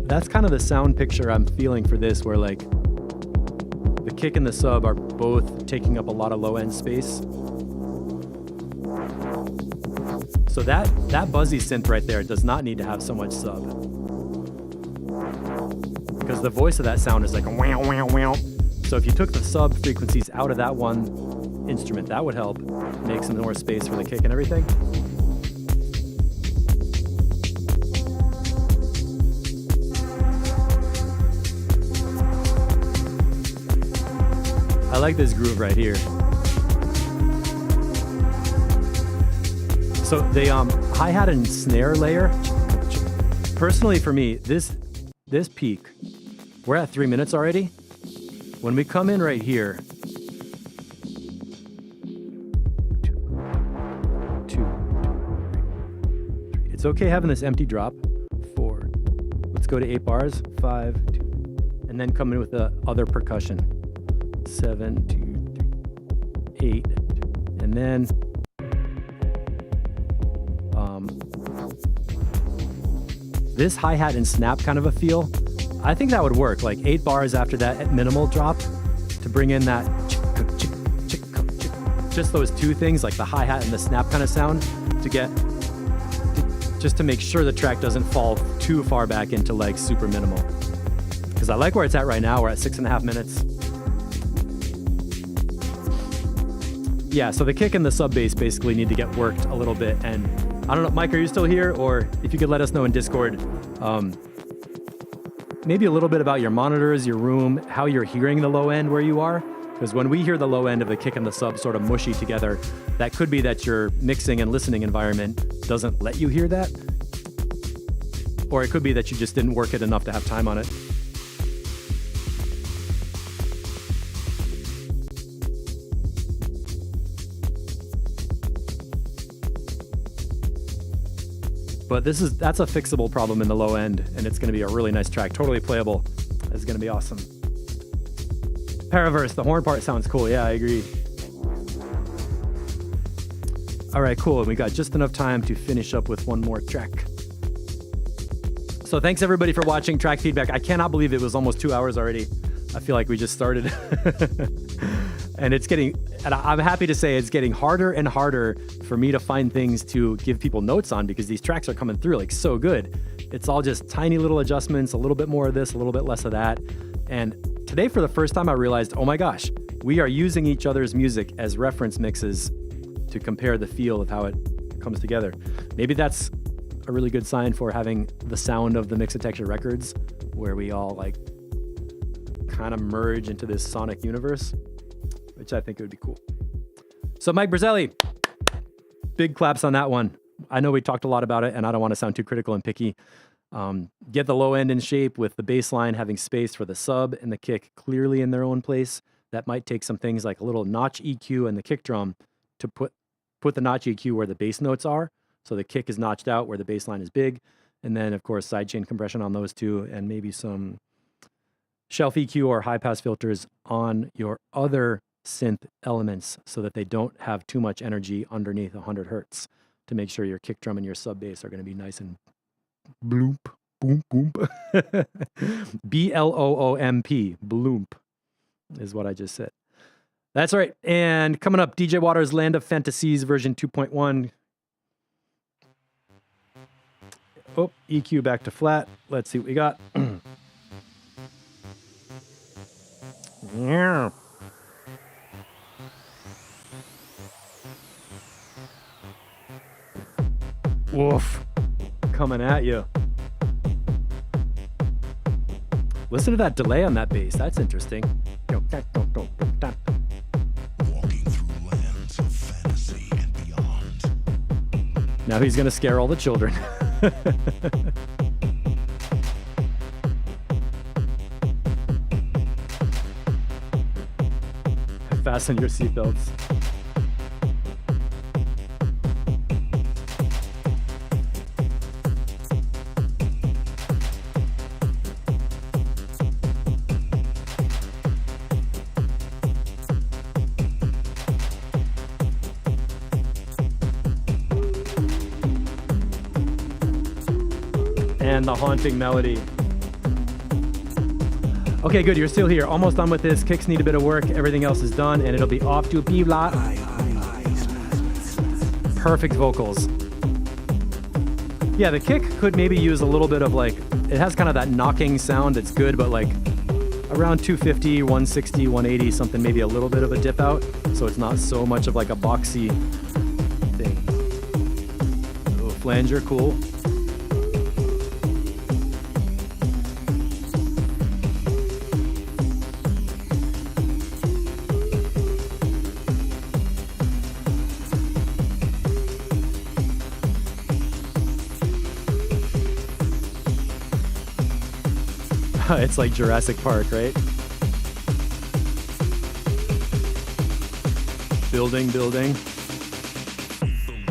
That's kind of the sound picture I'm feeling for this, where like the kick and the sub are both taking up a lot of low end space. So that buzzy synth right there does not need to have so much sub, because the voice of that sound is like a wow wow wow. So if you took the sub frequencies out of that one instrument, that would help make some more space for the kick and everything. I like this groove right here. So the hi-hat and snare layer, personally for me, this peak, we're at 3 minutes already. When we come in right here, two, three. It's okay having this empty drop. 4. Let's go to 8 bars. 5, 2, and then come in with the other percussion. 7, 2, 3, 8, and then this hi-hat and snap kind of a feel. I think that would work, like 8 bars after that minimal drop to bring in that just those two things, like the hi-hat and the snap kind of sound, to get just to make sure the track doesn't fall too far back into like super minimal. Because I like where it's at right now. We're at 6.5 minutes. Yeah, so the kick and the sub bass basically need to get worked a little bit. And I don't know, Mike, are you still here? Or if you could let us know in Discord, maybe a little bit about your monitors, your room, how you're hearing the low end where you are. Because when we hear the low end of the kick and the sub sort of mushy together, that could be that your mixing and listening environment doesn't let you hear that. Or it could be that you just didn't work it enough to have time on it. But that's a fixable problem in the low end, and it's going to be a really nice track, totally playable. It's going to be awesome. Paraverse, the horn part sounds cool. Yeah, I agree. All right, cool. We got just enough time to finish up with one more track. So thanks everybody for watching Track Feedback. I cannot believe it was almost 2 hours already. I feel like we just started. And I'm happy to say it's getting harder and harder for me to find things to give people notes on, because these tracks are coming through like so good. It's all just tiny little adjustments, a little bit more of this, a little bit less of that. And today, for the first time, I realized, oh my gosh, we are using each other's music as reference mixes to compare the feel of how it comes together. Maybe that's a really good sign for having the sound of the Mixotexture records, where we all like kind of merge into this sonic universe, which I think would be cool. So Mike Brazelli, big claps on that one. I know we talked a lot about it, and I don't want to sound too critical and picky. Get the low end in shape with the bass line having space for the sub and the kick clearly in their own place. That might take some things like a little notch EQ and the kick drum to put the notch EQ where the bass notes are, so the kick is notched out where the bass line is big. And then, of course, sidechain compression on those two, and maybe some shelf EQ or high-pass filters on your other synth elements so that they don't have too much energy underneath 100 hertz, to make sure your kick drum and your sub bass are going to be nice and bloomp, boom, boom. B-L-O-O-M-P, bloomp is what I just said. That's right. And coming up, DJ Waters' Land of Fantasies version 2.1. Oh, EQ back to flat. Let's see what we got. Yeah. Woof. Coming at you. Listen to that delay on that bass. That's interesting. Walking through lands of fantasy and beyond. Now he's going to scare all the children. Fasten your seatbelts. And the haunting melody. Okay, good, you're still here. Almost done with this. Kicks need a bit of work. Everything else is done, and it'll be off to B-Lot. Perfect vocals. Yeah, the kick could maybe use a little bit of like, it has kind of that knocking sound that's good, but like around 250, 160, 180, something, maybe a little bit of a dip out. So it's not so much of like a boxy thing. Oh, flanger, cool. It's like Jurassic Park, right? Building. The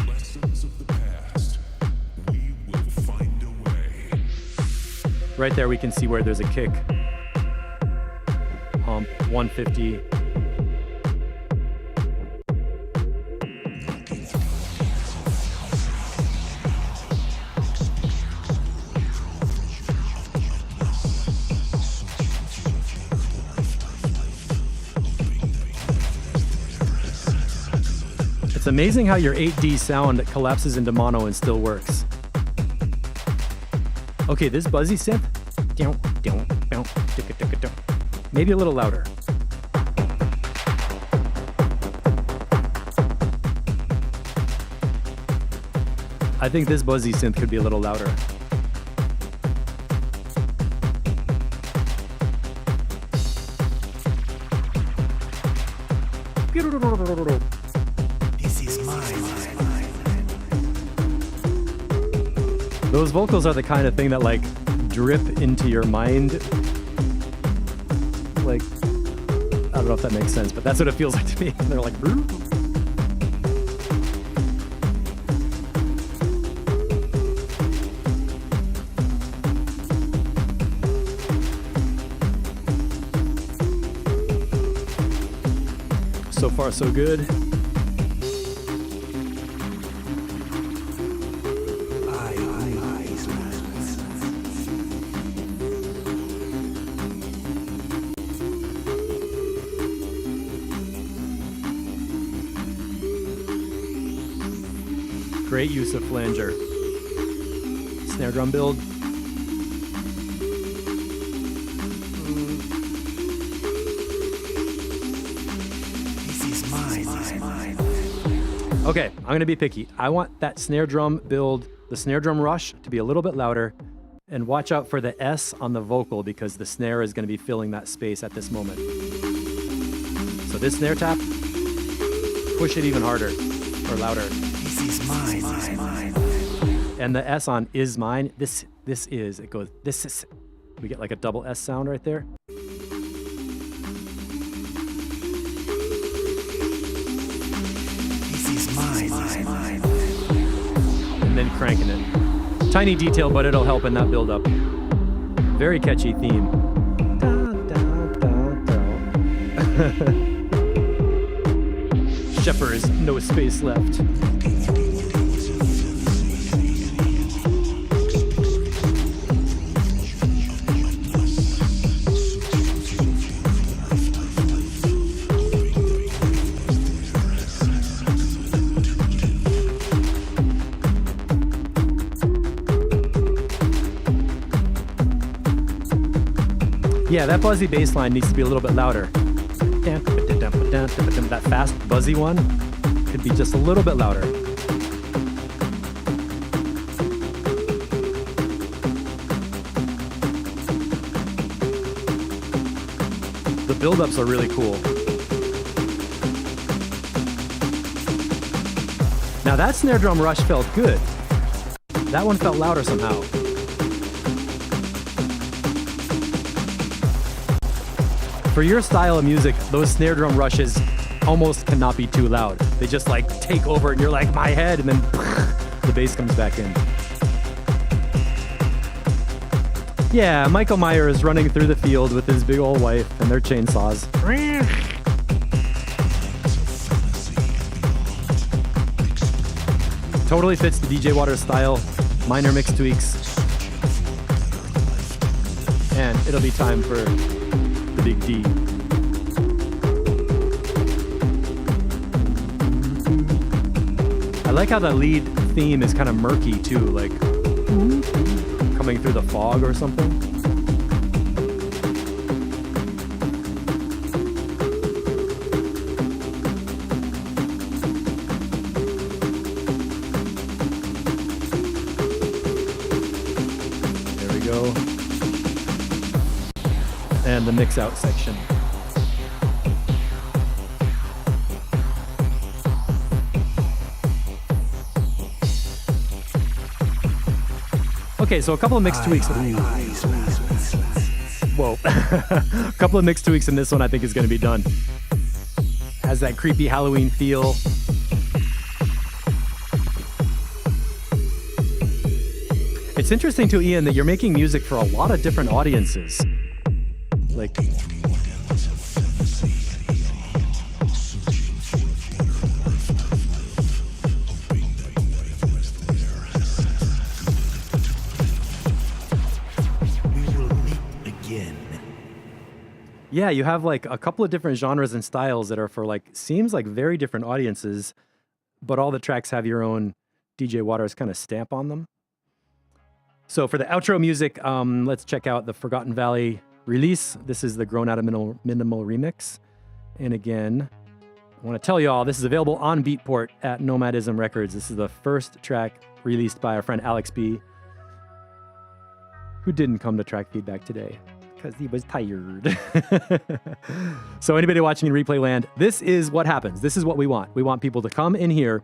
lessons of the past, we will find a way. Right there we can see where there's a kick. Hump, 150. It's amazing how your 8D sound collapses into mono and still works. Okay, this buzzy synth, maybe a little louder. I think this buzzy synth could be a little louder. Those vocals are the kind of thing that like drip into your mind. Like, I don't know if that makes sense, but that's what it feels like to me. They're like, "Brr." So far, so good. Great use of flanger. Snare drum build. Okay, I'm gonna be picky. I want that snare drum build, the snare drum rush, to be a little bit louder, and watch out for the S on the vocal because the snare is gonna be filling that space at this moment. So this snare tap, push it even harder or louder. This is mine. And the S on is mine. This is. It goes. This is. We get like a double S sound right there. This is mine. And then cranking it. Tiny detail, but it'll help in that build up. Very catchy theme. Shepherd's No Space Left. Yeah, that buzzy bass line needs to be a little bit louder. That fast buzzy one could be just a little bit louder. The build-ups are really cool. Now that snare drum rush felt good. That one felt louder somehow. For your style of music, those snare drum rushes almost cannot be too loud. They just like take over and you're like, my head, and then the bass comes back in. Yeah, Michael Meyer is running through the field with his big old wife and their chainsaws. Totally fits the DJ Waters style, minor mix tweaks. And it'll be time for the big D. I like how the lead theme is kind of murky too, like coming through the fog or something. the mix out section. Okay, so a couple of mix tweaks. Whoa. A couple of mix tweaks in this one I think is going to be done. Has that creepy Halloween feel. It's interesting too, Ian, that you're making music for a lot of different audiences. Like, yeah, you have like a couple of different genres and styles that are for like, seems like very different audiences, but all the tracks have your own DJ Waters kind of stamp on them. So for the outro music, let's check out the Forgotten Valley release. This is the Grown Out of Minimal remix. And again, I want to tell you all, this is available on Beatport at Nomadism Records. This is the first track released by our friend Alex B, who didn't come to Track Feedback today because he was tired. So anybody watching in replay land, this is what happens. This is what we want. We want people to come in here,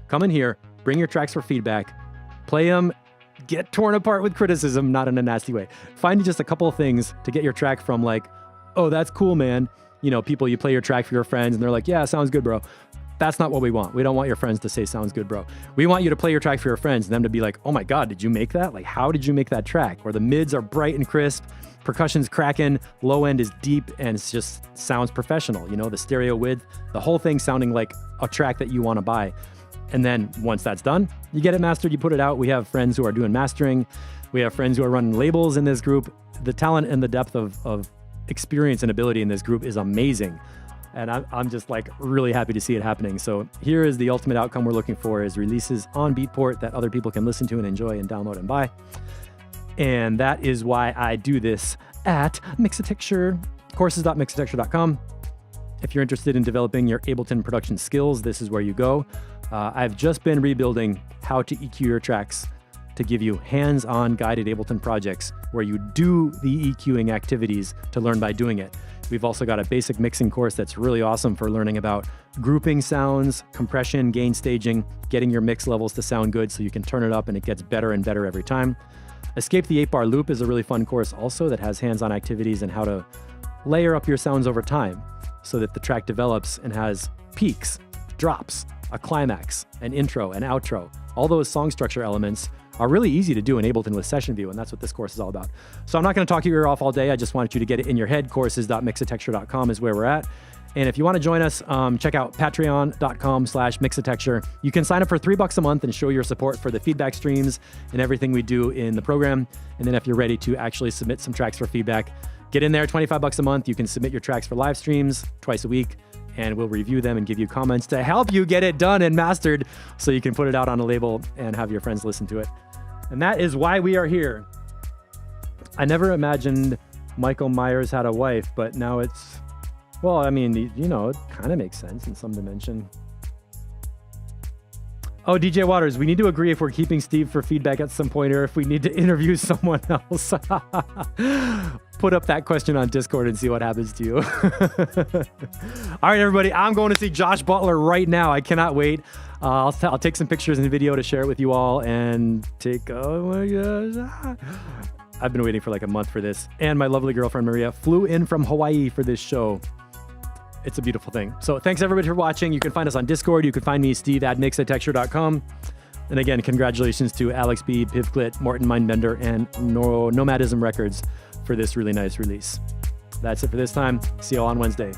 come in here, bring your tracks for feedback, play them, get torn apart with criticism, not in a nasty way. Find just a couple of things to get your track from, like, oh, that's cool, man. You know, people, you play your track for your friends and they're like, yeah, sounds good, bro. That's not what we want. We don't want your friends to say sounds good, bro. We want you to play your track for your friends and them to be like, oh my God, did you make that? Like, how did you make that track? Where the mids are bright and crisp, percussion's cracking, low end is deep, and it just sounds professional. You know, the stereo width, the whole thing sounding like a track that you want to buy. And then once that's done, you get it mastered, you put it out. We have friends who are doing mastering. We have friends who are running labels in this group. The talent and the depth of experience and ability in this group is amazing. And I'm just like really happy to see it happening. So here is the ultimate outcome we're looking for, is releases on Beatport that other people can listen to and enjoy and download and buy. And that is why I do this at Mixatexture, courses.mixatexture.com. If you're interested in developing your Ableton production skills, this is where you go. I've just been rebuilding how to EQ your tracks to give you hands-on guided Ableton projects where you do the EQing activities to learn by doing it. We've also got a basic mixing course that's really awesome for learning about grouping sounds, compression, gain staging, getting your mix levels to sound good so you can turn it up and it gets better and better every time. Escape the 8-bar loop is a really fun course also that has hands-on activities and how to layer up your sounds over time so that the track develops and has peaks, drops, a climax, an intro, an outro. All those song structure elements are really easy to do in Ableton with Session View, and that's what this course is all about. So I'm not going to talk your ear off all day. I just wanted you to get it in your head. Courses.mixatexture.com is where we're at. And if you want to join us, check out patreon.com/mixatexture. You can sign up for $3 a month and show your support for the feedback streams and everything we do in the program. And then if you're ready to actually submit some tracks for feedback, get in there, $25 a month. You can submit your tracks for live streams twice a week, and we'll review them and give you comments to help you get it done and mastered so you can put it out on a label and have your friends listen to it. And that is why we are here. I never imagined Michael Myers had a wife, but now it's, well, I mean, you know, it kind of makes sense in some dimension. Oh, DJ Waters, we need to agree if we're keeping Steve for feedback at some point or if we need to interview someone else. Put up that question on Discord and see what happens to you. All right, everybody, I'm going to see Josh Butler right now. I cannot wait. I'll take some pictures and video to share it with you all and oh my gosh. I've been waiting for like a month for this. And my lovely girlfriend, Maria, flew in from Hawaii for this show. It's a beautiful thing. So thanks everybody for watching. You can find us on Discord. You can find me, Steve, at mixatexture.com. And again, congratulations to Alex B, Pivclit, Morton Mindbender, and Nomadism Records for this really nice release. That's it for this time. See you all on Wednesday.